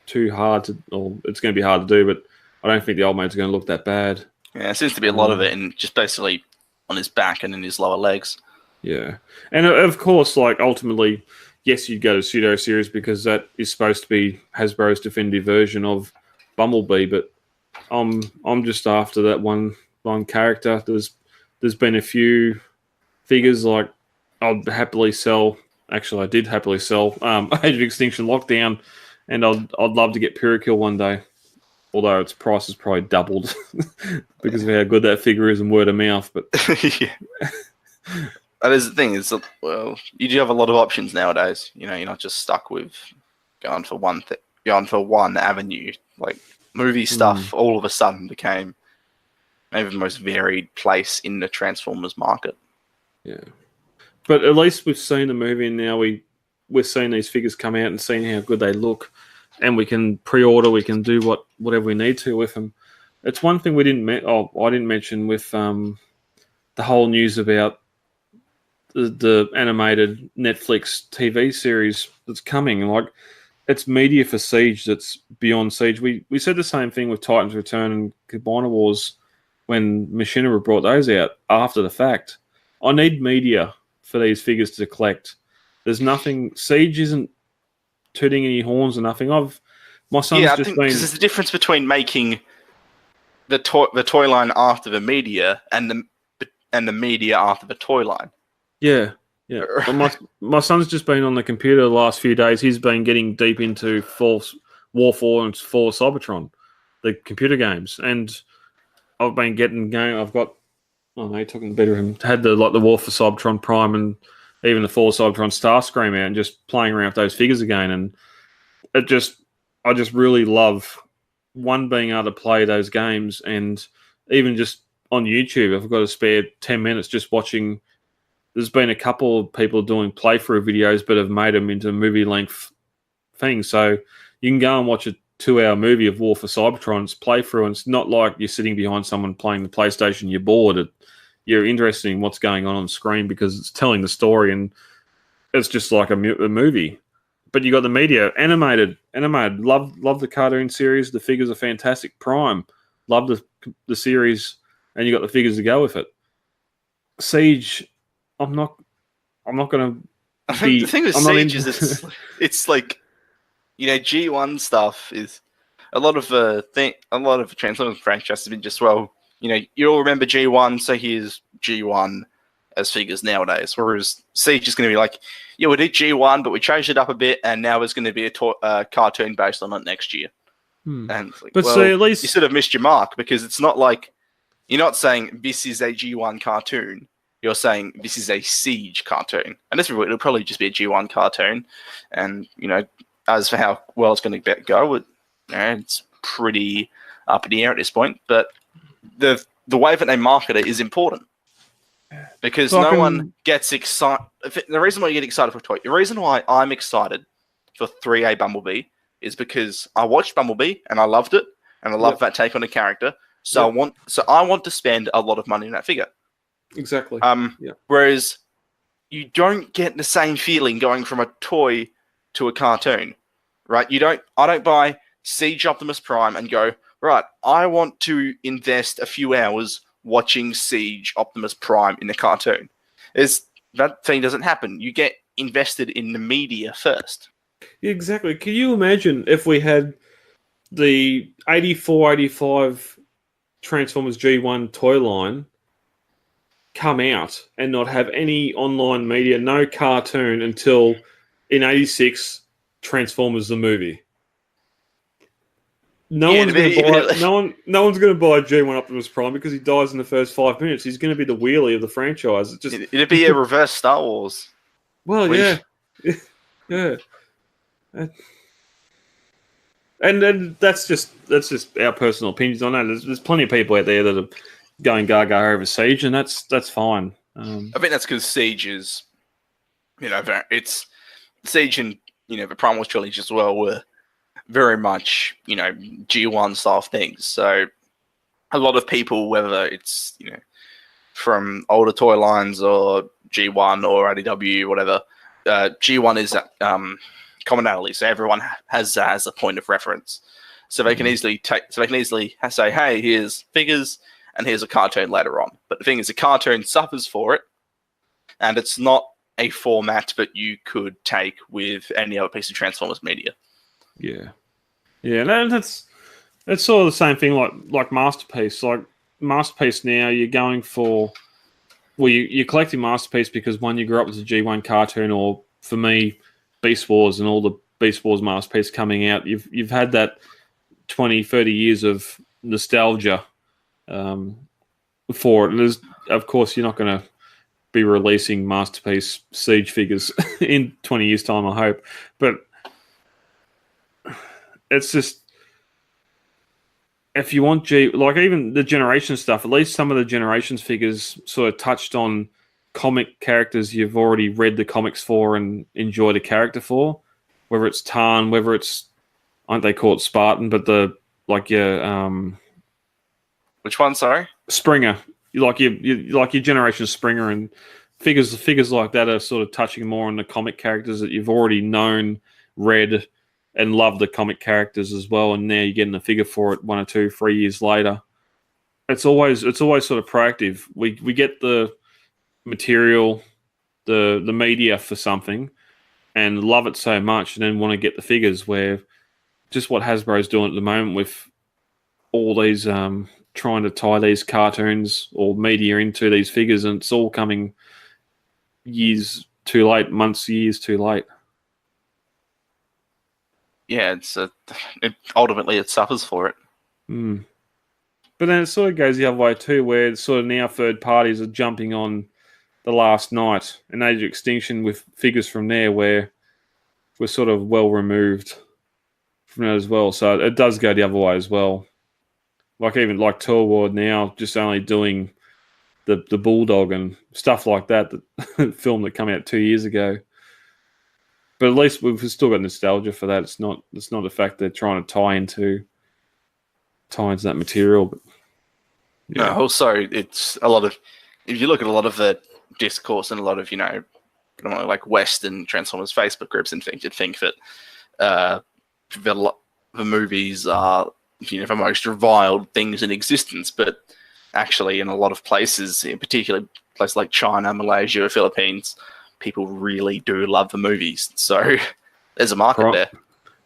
too hard to, or it's going to be hard to do, but I don't think the old mode's going to look that bad. Yeah, there seems to be a lot of it in just basically on his back and in his lower legs. Yeah. And of course, like ultimately, yes, you'd go to Pseudo Series because that is supposed to be Hasbro's definitive version of Bumblebee, but I'm just after that one character. There's been a few figures like I'd happily sell. Actually, I did happily sell Age of Extinction Lockdown, and I'd love to get Pyrokill one day. Although its price has probably doubled because of how good that figure is and word of mouth. But yeah. That is the thing. Is well, you do have a lot of options nowadays. You know, you're not just stuck with going for one avenue. Like movie stuff, all of a sudden became maybe the most varied place in the Transformers market. Yeah, but at least we've seen the movie, and now we're seeing these figures come out and seeing how good they look, and we can pre-order. We can do whatever we need to with them. It's one thing I didn't mention with the whole news about the animated Netflix TV series that's coming. Like, it's media for Siege that's beyond Siege. We said the same thing with Titans Return and Combiner Wars when Machinima brought those out after the fact. I need media for these figures to collect. There's nothing. Siege isn't tooting any horns or nothing. My son's I think because there's a difference between making the toy line after the media and the media after the toy line. Yeah. Well, my son's just been on the computer the last few days. He's been getting deep into War 4 and 4 Cybertron, the computer games, and I've been getting going. I've got talking better of him. Had the War for Cybertron Prime and even the 4 Cybertron Starscream out, and just playing around with those figures again. And I just really love being able to play those games, and even just on YouTube, if I've got a spare 10 minutes just watching. There's been a couple of people doing playthrough videos, but have made them into movie length things. So you can go and watch a 2-hour movie of War for Cybertron's playthrough, and it's not like you're sitting behind someone playing the PlayStation. You're bored. You're interested in what's going on screen because it's telling the story, and it's just like a movie. But you got the media, animated. Love the cartoon series. The figures are fantastic. Prime, love the series, and you got the figures to go with it. Siege, I'm not going to. I think the thing with Siege is it's like, G1 stuff is a lot of Transformers franchises have been just, you all remember G1, so here's G1 as figures nowadays. Whereas Siege is going to be like, we did G1, but we changed it up a bit, and now there's going to be a cartoon based on it next year. And it's like, but so at least you sort of missed your mark, because it's not like you're not saying this is a G1 cartoon. You're saying this is a Siege cartoon, and it'll probably just be a G1 cartoon. And as for how well it's going to go, it's pretty up in the air at this point. But the way that they market it is important, because no one gets excited. The reason why you get excited for a toy, the reason why I'm excited for 3A Bumblebee is because I watched Bumblebee and I loved it, and I love that take on the character. So I want to spend a lot of money on that figure. Exactly. Whereas you don't get the same feeling going from a toy to a cartoon, right? I don't buy Siege Optimus Prime and go, right, I want to invest a few hours watching Siege Optimus Prime in the cartoon. That thing doesn't happen. You get invested in the media first. Exactly. Can you imagine if we had the 84, 85 Transformers G1 toy line come out and not have any online media, no cartoon until in 86 Transformers the movie? No one's going to buy G1 Optimus Prime because he dies in the first 5 minutes. He's going to be the wheelie of the franchise. It'd be a reverse Star Wars. Well, yeah. And then that's just our personal opinions on that. There's plenty of people out there that are going gaga over Siege, and that's fine. I think that's because Siege is, it's Siege and the Primal Trilogy as well were very much G1 style things. So a lot of people, whether it's from older toy lines or G1 or ATW, whatever, G1 is commonality. So everyone has a point of reference. So they can easily say, hey, here's figures. And here's a cartoon later on. But the thing is, a cartoon suffers for it, and it's not a format that you could take with any other piece of Transformers media. Yeah. No, that's sort of the same thing like Masterpiece. Like Masterpiece now, you're going for... Well, you're collecting Masterpiece because, one, you grew up with a G1 cartoon, or, for me, Beast Wars and all the Beast Wars Masterpiece coming out. You've had that 20, 30 years of nostalgia for it. And of course, you're not going to be releasing Masterpiece Siege figures in 20 years' time, I hope. But it's just, if you want even the Generation stuff, at least some of the Generations figures sort of touched on comic characters you've already read the comics for and enjoyed a character for, whether it's Tarn, whether it's, aren't they called Spartan, but which one? Sorry, Springer. Your Generation Springer, and figures like that are sort of touching more on the comic characters that you've already known, read, and loved the comic characters as well. And now you're getting a figure for it 1 or 2, 3 years later. It's always sort of proactive. We get the material, the media for something, and love it so much, and then want to get the figures. Where just what Hasbro's doing at the moment with all these trying to tie these cartoons or media into these figures, and it's all coming years too late, years too late. Yeah, ultimately it suffers for it. But then it sort of goes the other way too, where sort of now third parties are jumping on the Last Night and Age of Extinction with figures from there where we're sort of well removed from that as well. So it does go the other way as well. Like even like Torward now, just only doing the Bulldog and stuff like that, the film that came out 2 years ago. But at least we've still got nostalgia for that. It's not the fact they're trying to tie into that material. But, yeah. No, also it's a lot of, if you look at a lot of the discourse and a lot of, like Western Transformers Facebook groups and things, you'd think that the movies are, the most reviled things in existence, but actually in a lot of places, in particular places like China, Malaysia, Philippines, people really do love the movies. So there's a market there.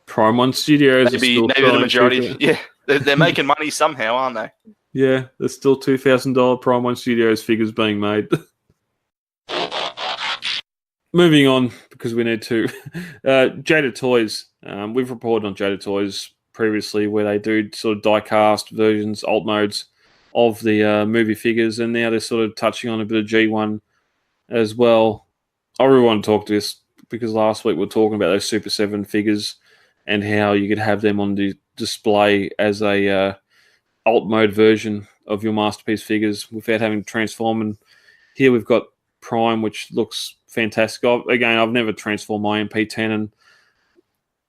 Prime One Studios maybe the majority. Yeah, they're making money somehow, aren't they? Yeah, there's still $2,000 Prime One Studios figures being made. Moving on, because we need to. Jada Toys. We've reported on Jada Toys previously, where they do sort of die-cast versions, alt modes of the movie figures, and now they're sort of touching on a bit of G1 as well. I really want to talk to this because last week we were talking about those Super 7 figures and how you could have them on the display as a alt mode version of your Masterpiece figures without having to transform. And here we've got Prime, which looks fantastic. I've never transformed my MP10,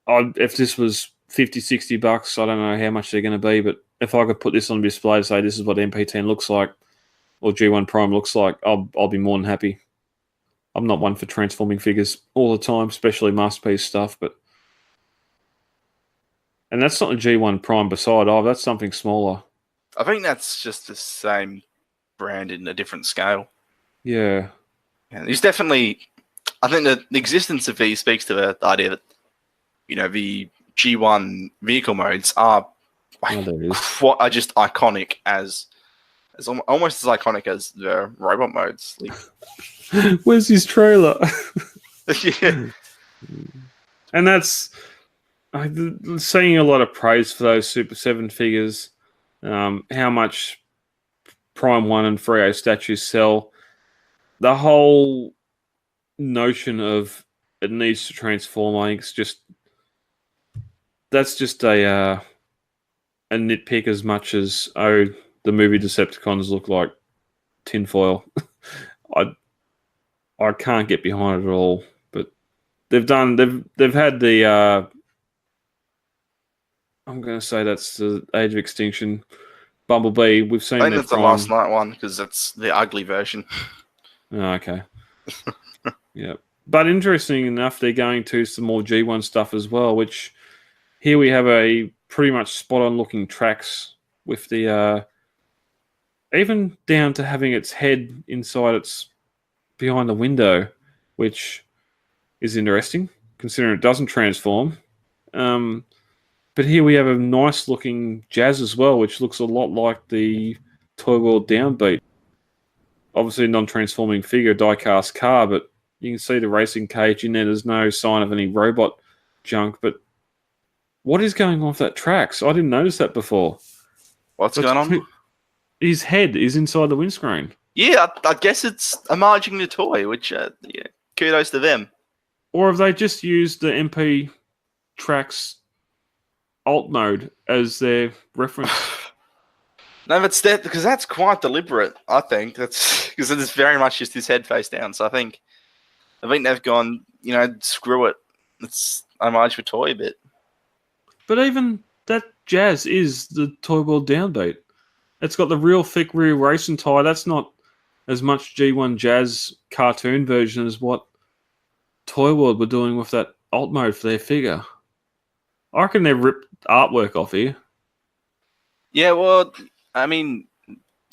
and if this was $50-$60, I don't know how much they're going to be, but if I could put this on display to say this is what MP10 looks like or G1 Prime looks like, I'll be more than happy. I'm not one for transforming figures all the time, especially Masterpiece stuff, and that's not a G1 Prime beside that's something smaller. I think that's just the same brand in a different scale. Yeah. There's definitely, I think that the existence of these speaks to the idea that, the G1 vehicle modes are are just iconic as almost as iconic as the robot modes. Where's his trailer? Yeah. And that's seeing a lot of praise for those Super 7 figures, how much Prime 1 and Frio statues sell. The whole notion of it needs to transform, I think, that's just a nitpick as much as the movie Decepticons look like tinfoil. I can't get behind it at all. But they've had the I'm going to say that's the Age of Extinction Bumblebee. We've seen. I think that's the last night one because that's the ugly version. Oh, okay. Yeah. But interesting enough, they're going to some more G1 stuff as well, which here we have a pretty much spot-on looking tracks with the even down to having its head inside behind the window, which is interesting considering it doesn't transform. But here we have a nice looking Jazz as well, which looks a lot like the Toy World Downbeat. Obviously a non-transforming figure, die-cast car, but you can see the racing cage in there. There's no sign of any robot junk, but what is going on with that tracks? I didn't notice that before. What's going on? His head is inside the windscreen. Yeah, I guess it's homaging the toy, which, kudos to them. Or have they just used the MP tracks alt mode as their reference? No, but because that's quite deliberate, I think. That's because it's very much just his head face down. So I think they've gone, screw it. It's homage for toy a bit. But even that Jazz is the Toy World Downbeat. It's got the real thick rear racing tyre. That's not as much G1 Jazz cartoon version as what Toy World were doing with that alt mode for their figure. I reckon they ripped artwork off here. Yeah, well, I mean,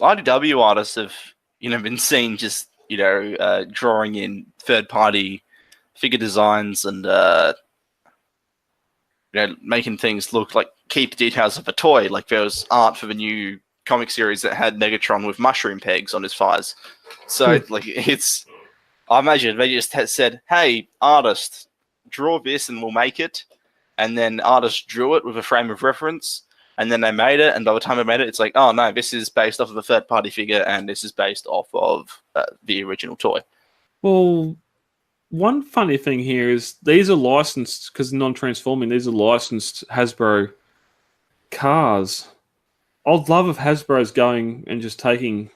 ATW artists have, been seen just, drawing in third-party figure designs and, making things look like keep the details of a toy. Like there was art for the new comic series that had Megatron with mushroom pegs on his thighs. So, I imagine they just had said, hey, artist, draw this and we'll make it. And then artist drew it with a frame of reference. And then they made it, and by the time they made it, it's like, oh no, this is based off of a third-party figure, and this is based off of the original toy. Well, one funny thing here is these are licensed, because non-transforming, these are licensed Hasbro cars. I'd love if Hasbro's going and just taking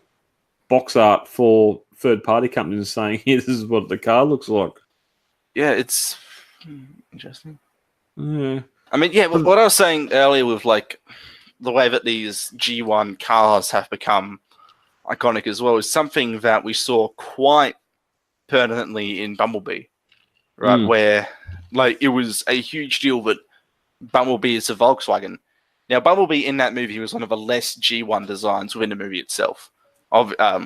box art for third-party companies and saying, "Here, this is what the car looks like." Yeah, it's interesting. Yeah. I mean, yeah, what I was saying earlier with like the way that these G1 cars have become iconic as well is something that we saw quite permanently in Bumblebee, right? Where like it was a huge deal that Bumblebee is a Volkswagen. Now, Bumblebee in that movie was one of the less G1 designs within the movie itself,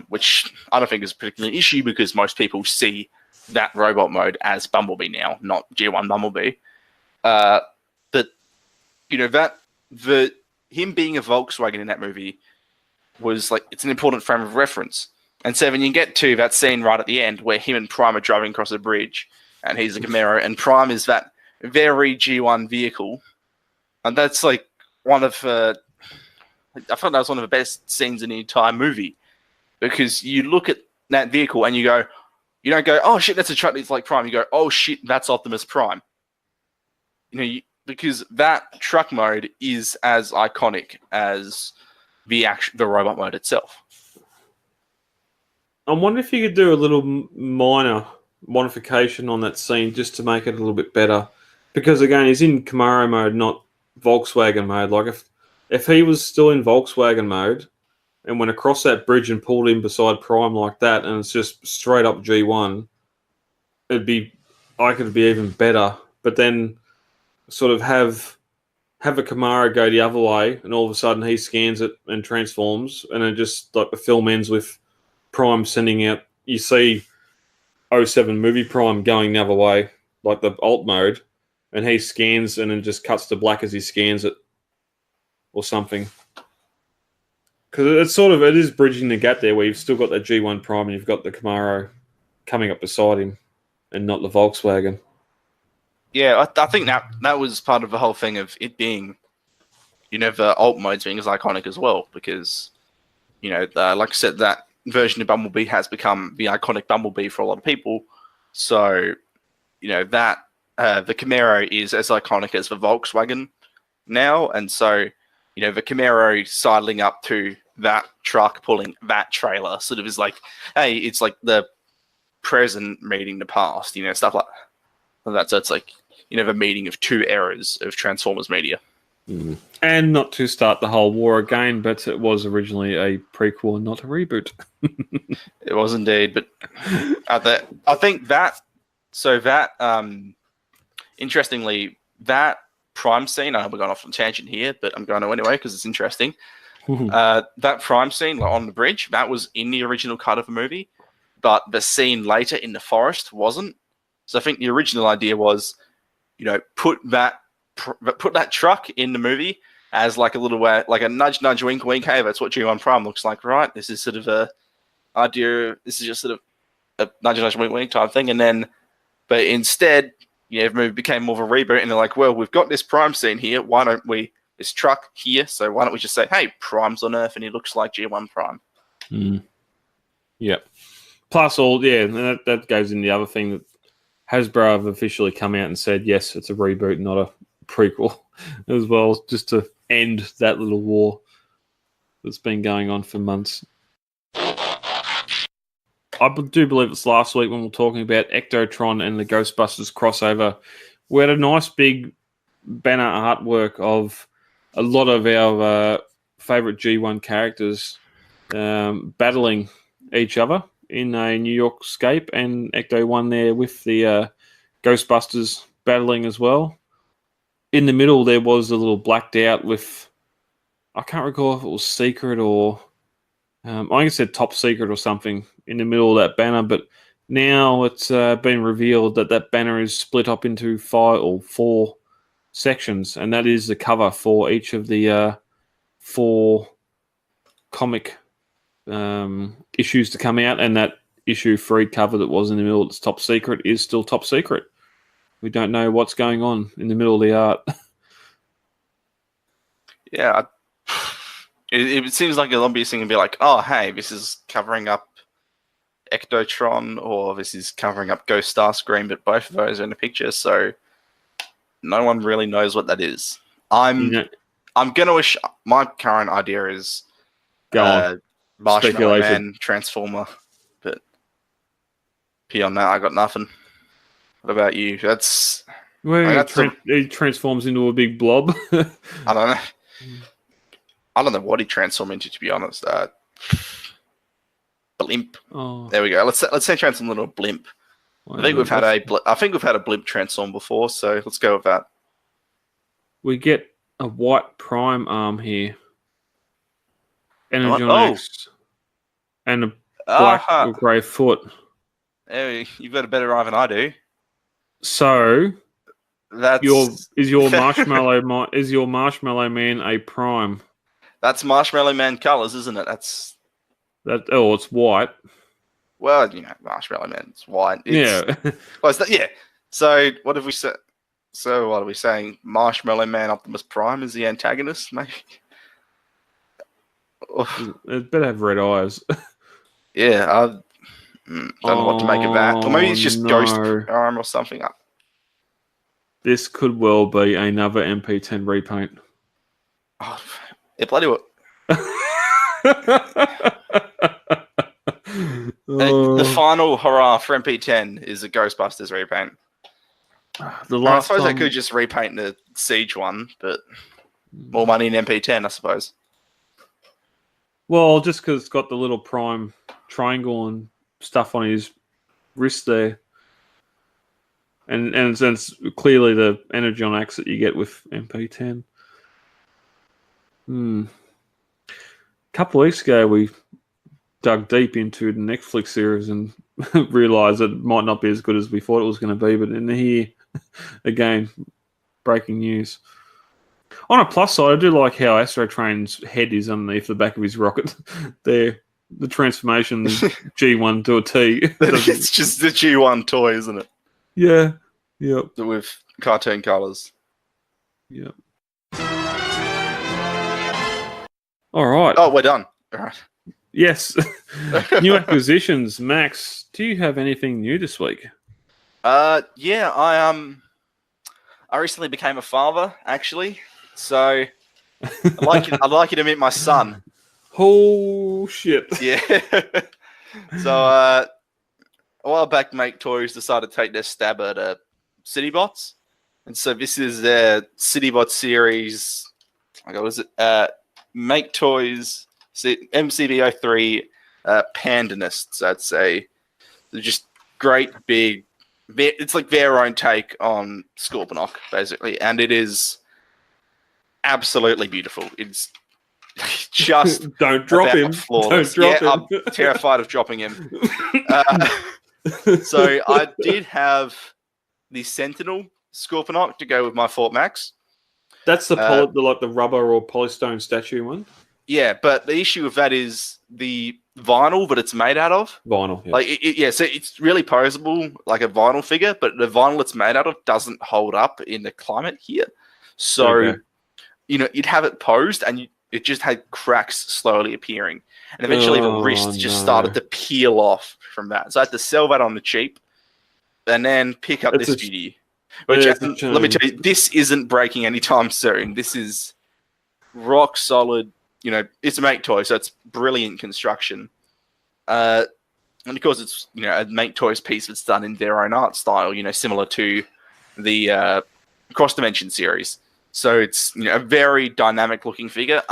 which I don't think is a particular issue because most people see that robot mode as Bumblebee now, not G1 Bumblebee. But you know that him being a Volkswagen in that movie was like it's an important frame of reference. And so when you get to that scene right at the end where him and Prime are driving across a bridge, and he's a Camaro, and Prime is that very G1 vehicle, and that's like one of I thought that was one of the best scenes in the entire movie because you look at that vehicle and you don't go, oh shit, that's a truck that's like Prime. You go, oh shit, that's Optimus Prime. You know, because that truck mode is as iconic as the robot mode itself. I wonder if you could do a little minor modification on that scene just to make it a little bit better. Because again, he's in Camaro mode, not Volkswagen mode. Like if he was still in Volkswagen mode and went across that bridge and pulled in beside Prime like that, and it's just straight up G1, I could be even better. But then sort of have a Camaro go the other way, and all of a sudden he scans it and transforms, and then just like the film ends with Prime sending out. You see 07 movie Prime going the other way, like the alt mode, and he scans and then just cuts to black as he scans it, or something. Because it is bridging the gap there, where you've still got the G1 Prime and you've got the Camaro coming up beside him, and not the Volkswagen. Yeah, I think that was part of the whole thing of it being, you know, the alt modes being as iconic as well, because, you know, like I said, that version of Bumblebee has become the iconic Bumblebee for a lot of people. So, you know, that the Camaro is as iconic as the Volkswagen now, and so, you know, the Camaro sidling up to that truck pulling that trailer sort of is like, hey, it's like the present meeting the past, you know, stuff like that. So it's like, you know, the meeting of two eras of Transformers media. And not to start the whole war again, but it was originally a prequel and not a reboot. It was indeed, but I think that, so that, interestingly, that Prime scene, I know we're going off on a tangent here, but I'm going to anyway because it's interesting. That Prime scene on the bridge, that was in the original cut of the movie, but the scene later in the forest wasn't. So I think the original idea was, you know, put that truck in the movie as like a little like a nudge, wink, wink. Hey, that's what G1 Prime looks like, right? This is sort of a idea. This is just sort of a nudge, wink, wink type thing. And then, but instead, you know, the movie became more of a reboot, and they're like, well, we've got this Prime scene here. Why don't we, this truck here? So why don't we just say, hey, Prime's on Earth and he looks like G1 Prime? Yep. Plus, that goes in the other thing that Hasbro have officially come out and said, yes, it's a reboot, not a prequel as well, just to end that little war that's been going on for months. I do believe it's last week when we were talking about Ectotron and the Ghostbusters crossover. We had a nice big banner artwork of a lot of our favourite G1 characters battling each other in a New York scape, and Ecto won there with the Ghostbusters battling as well. In the middle, there was a little blacked out with, I can't recall if it was Secret or, I think it said Top Secret or something in the middle of that banner, but now it's been revealed that banner is split up into 5 or 4 sections, and that is the cover for each of the 4 comic issues to come out, and that issue 3 cover that was in the middle that's Top Secret is still Top Secret. We don't know what's going on in the middle of the art. Yeah, it seems like an obvious thing to be like, oh, hey, this is covering up Ectotron, or this is covering up Ghost Starscream, but both of those are in the picture, so no one really knows what that is. I'm gonna wish. My current idea is Marshmallow Man Transformer, but beyond that, I got nothing. What about you? That's he transforms into a big blob. I don't know. I don't know what he transformed into, to be honest. Blimp. Oh. There we go. Let's say transform into a blimp. I think we've had a blimp transform before, so let's go with that. We get a white prime arm here. Energy on X. And a black or grey foot. Hey, you've got a better eye than I do. So that's is your Marshmallow Man a prime? That's Marshmallow Man colours, isn't it? It's white. Well, Marshmallow Man's white. Yeah. Yeah. So what have we said? So what are we saying? Marshmallow Man Optimus Prime is the antagonist, maybe? It better have red eyes. Yeah, I don't know what to make of that. Or maybe it's just Ghost Arm or something. This could well be another MP10 repaint. Oh, yeah, bloody what? The final hurrah for MP10 is a Ghostbusters repaint. I suppose I could just repaint the Siege one, but more money in MP10, I suppose. Well, just because it's got the little prime triangle and stuff on his wrist there. And it's clearly the energy on X that you get with MP10. A couple of weeks ago, we dug deep into the Netflix series and realised it might not be as good as we thought it was going to be. But in here, again, breaking news. On a plus side, I do like how Astro Train's head is underneath the back of his rocket. There, the transformation G1 to a T. It's just the G1 toy, isn't it? Yeah. Yep. With cartoon colours. Yep. All right. Oh, we're done. All right. Yes. New acquisitions. Max, do you have anything new this week? Yeah, I recently became a father, actually. So I'd like you to meet my son. Oh shit. Yeah. So a while back, Make Toys decided to take their stab at Citybots. And so this is their Citybot series. What was it? Make Toys MCB03 Pandanists, I'd say. They're just great big. It's like their own take on Scorponok, basically, and it is absolutely beautiful. It's just don't drop him. Flawless. Don't drop him. I'm terrified of dropping him. So I did have the Sentinel Scorponok to go with my Fort Max. That's the rubber or polystone statue one. Yeah, but the issue with that is the vinyl that it's made out of. Vinyl, yeah. So it's really posable, like a vinyl figure, but the vinyl it's made out of doesn't hold up in the climate here. So, you'd have it posed and it just had cracks slowly appearing. And eventually the wrist just started to peel off from that. So I had to sell that on the cheap and then pick up this beauty. Which, let me tell you, this isn't breaking anytime soon. This is rock solid. It's a Make Toy, so it's brilliant construction. And of course, it's a Make Toys piece that's done in their own art style, similar to the Cross Dimension series. So it's a very dynamic looking figure.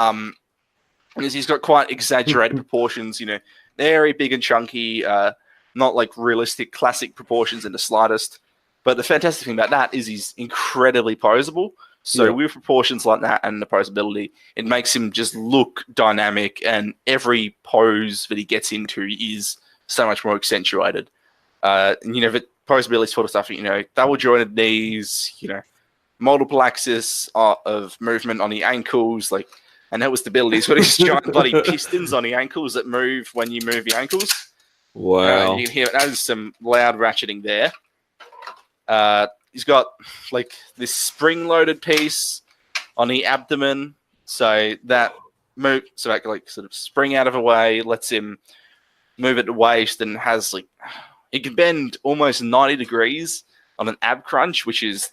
Because he's got quite exaggerated proportions, very big and chunky, not like realistic classic proportions in the slightest. But the fantastic thing about that is he's incredibly posable. So with proportions like that and the posability, it makes him just look dynamic, and every pose that he gets into is so much more accentuated. The posability sort of stuff, double jointed knees, multiple axis of movement on the ankles, and that was stability. He's got these giant bloody pistons on the ankles that move when you move the ankles. Wow. You can hear that is some loud ratcheting there. He's got this spring-loaded piece on the abdomen, so that move, sort of spring out of the way, lets him move at the waist, and has like it can bend almost 90 degrees on an ab crunch, which is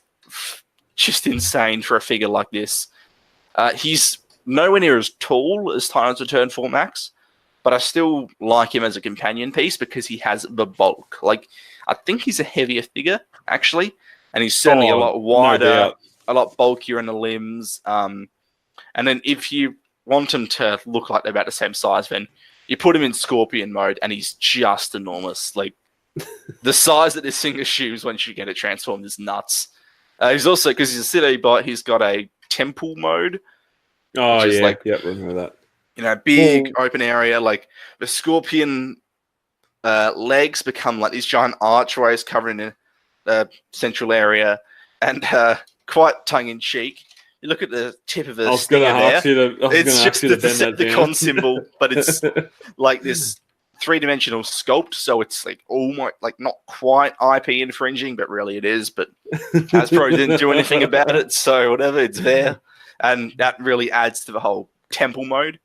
just insane for a figure like this. He's nowhere near as tall as Titans Return 4 Max, but I still like him as a companion piece because he has the bulk. Like, I think he's a heavier figure, actually, and he's certainly a lot wider, a lot bulkier in the limbs. And then if you want him to look like they're about the same size, then you put him in Scorpion mode, and he's just enormous. Like, the size that this thing assumes once you get it transformed is nuts. He's also, because he's a city bot, he's got a temple mode. Oh, yeah. Remember that. You know, big open area. Like, the Scorpion legs become like these giant archways covering the central area, and quite tongue-in-cheek. You look at the tip of the stinger there. It's just the Decepticon symbol, but it's like this three-dimensional sculpt, so it's like almost like not quite IP infringing, but really it is. But Hasbro didn't do anything about it, so whatever, it's there, and that really adds to the whole temple mode.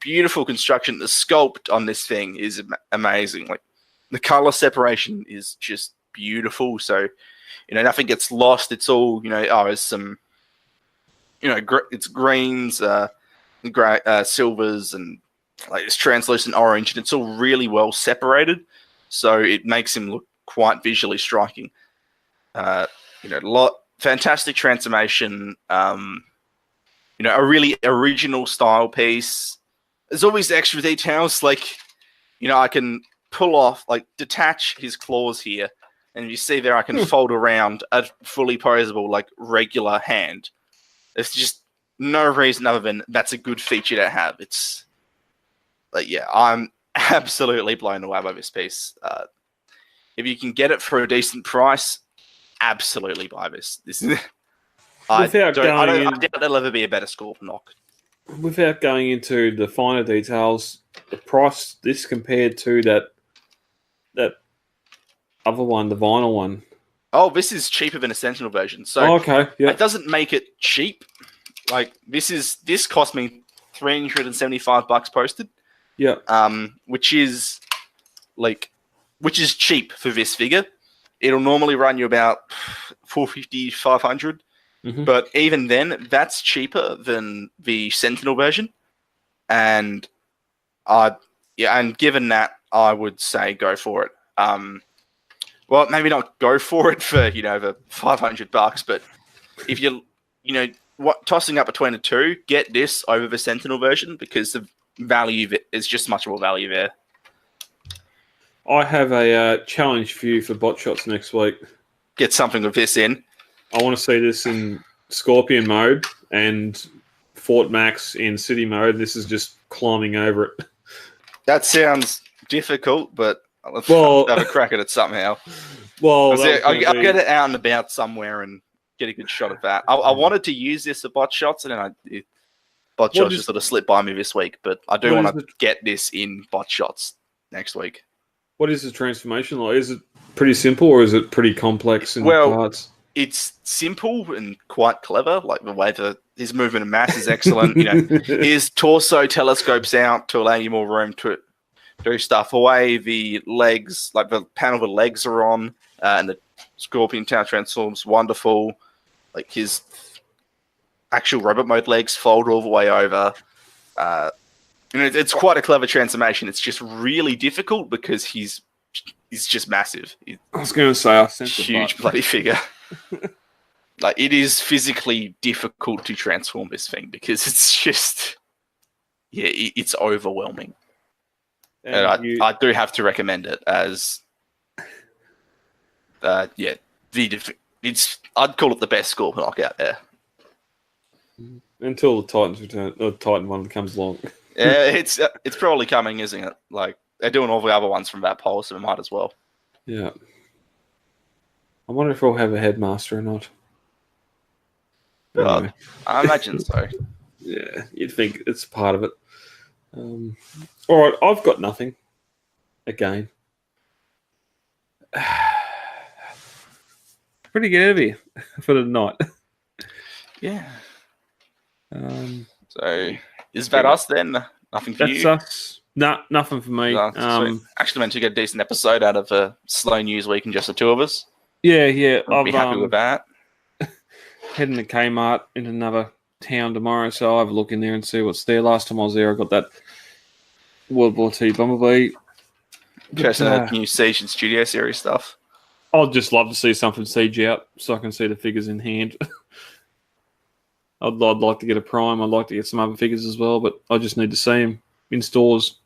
Beautiful construction. The sculpt on this thing is amazing. Like, the color separation is just beautiful. So, you know, nothing gets lost. It's all, you know, there's some, you know, it's greens, silvers, and like it's translucent orange, and it's all really well separated, so it makes him look quite visually striking. You know, fantastic transformation. You know, a really original style piece. There's always extra details, like, you know, I can pull off, like, detach his claws here, and you see there I can fold around a fully posable, like, regular hand. There's just no reason other than that's a good feature to have. It's like, yeah, I'm absolutely blown away by this piece. If you can get it for a decent price, absolutely buy this. This is, I doubt there'll ever be a better Scorponok. Without going into the finer details, the price this compared to that other one, the vinyl one. Oh, this is cheaper than a Sentinel version. So it doesn't make it cheap. Like, this cost me $375 posted. Yeah. Which is cheap for this figure. It'll normally run you about $450, $500. Mm-hmm. But even then, that's cheaper than the Sentinel version. And and given that, I would say go for it. Well, maybe not go for it for, you know, the $500, but if you're, you know, tossing up between the two, get this over the Sentinel version, because the value of it is just much more value there. I have a challenge for you for bot shots next week. Get something of this in. I want to see this in Scorpion mode and Fort Max in City mode. This is just climbing over it. That sounds difficult, but I'll have a crack at it somehow. Well, I'll get it out and about somewhere and get a good shot at that. I wanted to use this at bot shots, and then bot shots just sort of slipped by me this week, but I do want to get this in bot shots next week. What is the transformation like? Is it pretty simple, or is it pretty complex in parts? It's simple and quite clever. Like, the way his movement and mass is excellent. You know, his torso telescopes out to allow you more room to do stuff. The way the legs, like the panel the legs are on, and the Scorpion Tower transforms wonderful. Like, his actual robot mode legs fold all the way over. You know, it's quite a clever transformation. It's just really difficult because he's just massive. I was going to say, I sense huge bloody figure. Like, it is physically difficult to transform this thing because it's just, it's overwhelming. And I do have to recommend it as, I'd call it the best Scorponok out there. Until the Titans return, the Titan one comes along. Yeah, it's probably coming, isn't it? Like, they're doing all the other ones from that poll, so we might as well. Yeah. I wonder if we'll have a headmaster or not. Anyway. I imagine so. Yeah, you'd think it's part of it. All right, I've got nothing. Again. Pretty good heavy for the night. Yeah. So, is that us then? Nothing for you? That's us. Nah, nothing for me. Actually meant to get a decent episode out of a slow news week and just the two of us. Yeah. I'll be happy with that. Heading to Kmart in another town tomorrow, so I'll have a look in there and see what's there. Last time I was there, I got that World War II Bumblebee. Interesting new Siege and Studio Series stuff. I'd just love to see something CG out so I can see the figures in hand. I'd like to get a Prime. I'd like to get some other figures as well, but I just need to see them in stores.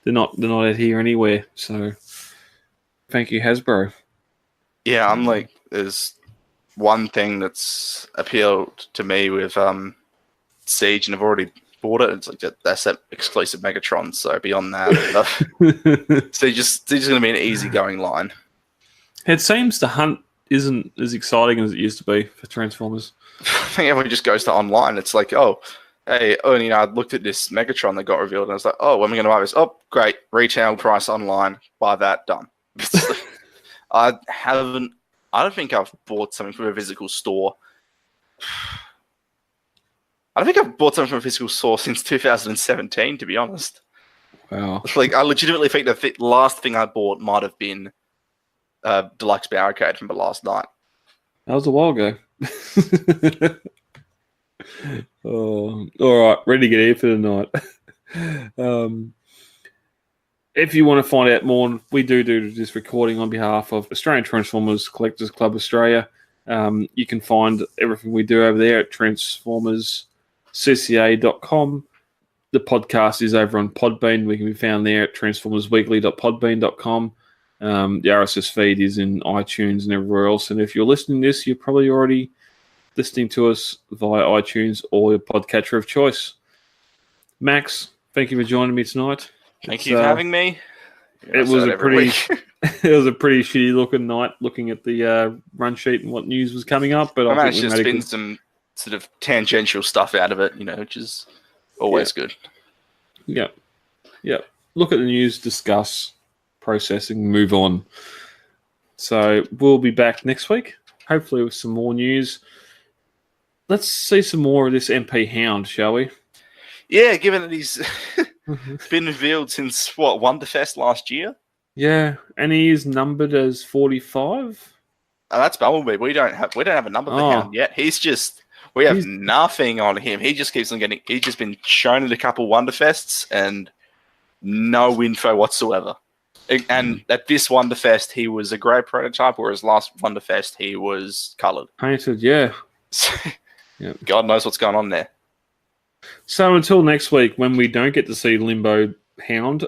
They're not out here anywhere. So, thank you, Hasbro. Yeah, I'm like, there's one thing that's appealed to me with Siege, and I've already bought it. It's like that's that exclusive Megatron. So beyond that, Siege is going to be an easygoing line. It seems the hunt isn't as exciting as it used to be for Transformers. I think everyone just goes to online. It's like, I looked at this Megatron that got revealed, and I was like, when are we going to buy this? Oh, great, retail price online. Buy that, done. I don't think I've bought something from a physical store. I don't think I've bought something from a physical store since 2017, to be honest. Wow. Like, I legitimately think the last thing I bought might have been Deluxe Barricade from the last night. That was a while ago. Oh, all right, ready to get here for the night. If you want to find out more, we do this recording on behalf of Australian Transformers Collectors Club Australia. You can find everything we do over there at transformerscca.com. The podcast is over on Podbean. We can be found there at transformersweekly.podbean.com. The RSS feed is in iTunes and everywhere else. And if you're listening to this, you're probably already listening to us via iTunes or your podcatcher of choice. Max, thank you for joining me tonight. Thank you for having me. It was a pretty shitty looking night looking at the run sheet and what news was coming up. But I managed to spin some sort of tangential stuff out of it, which is always good. Yeah. Look at the news, discuss, processing, move on. So we'll be back next week, hopefully with some more news. Let's see some more of this MP Hound, shall we? Yeah, given that he's been revealed since, Wonderfest last year? Yeah, and he is numbered as 45. Oh, that's Bumblebee. We don't have a number for Hound yet. We have nothing on him. He just keeps on getting. He's just been shown at a couple Wonderfests and no info whatsoever. And at this Wonderfest, he was a grey prototype, whereas last Wonderfest he was coloured, painted. Yeah. Yep. God knows what's going on there. So until next week, when we don't get to see Limbo Hound,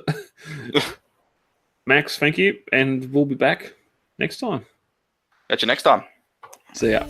Max, thank you, and we'll be back next time. Catch you next time. See ya.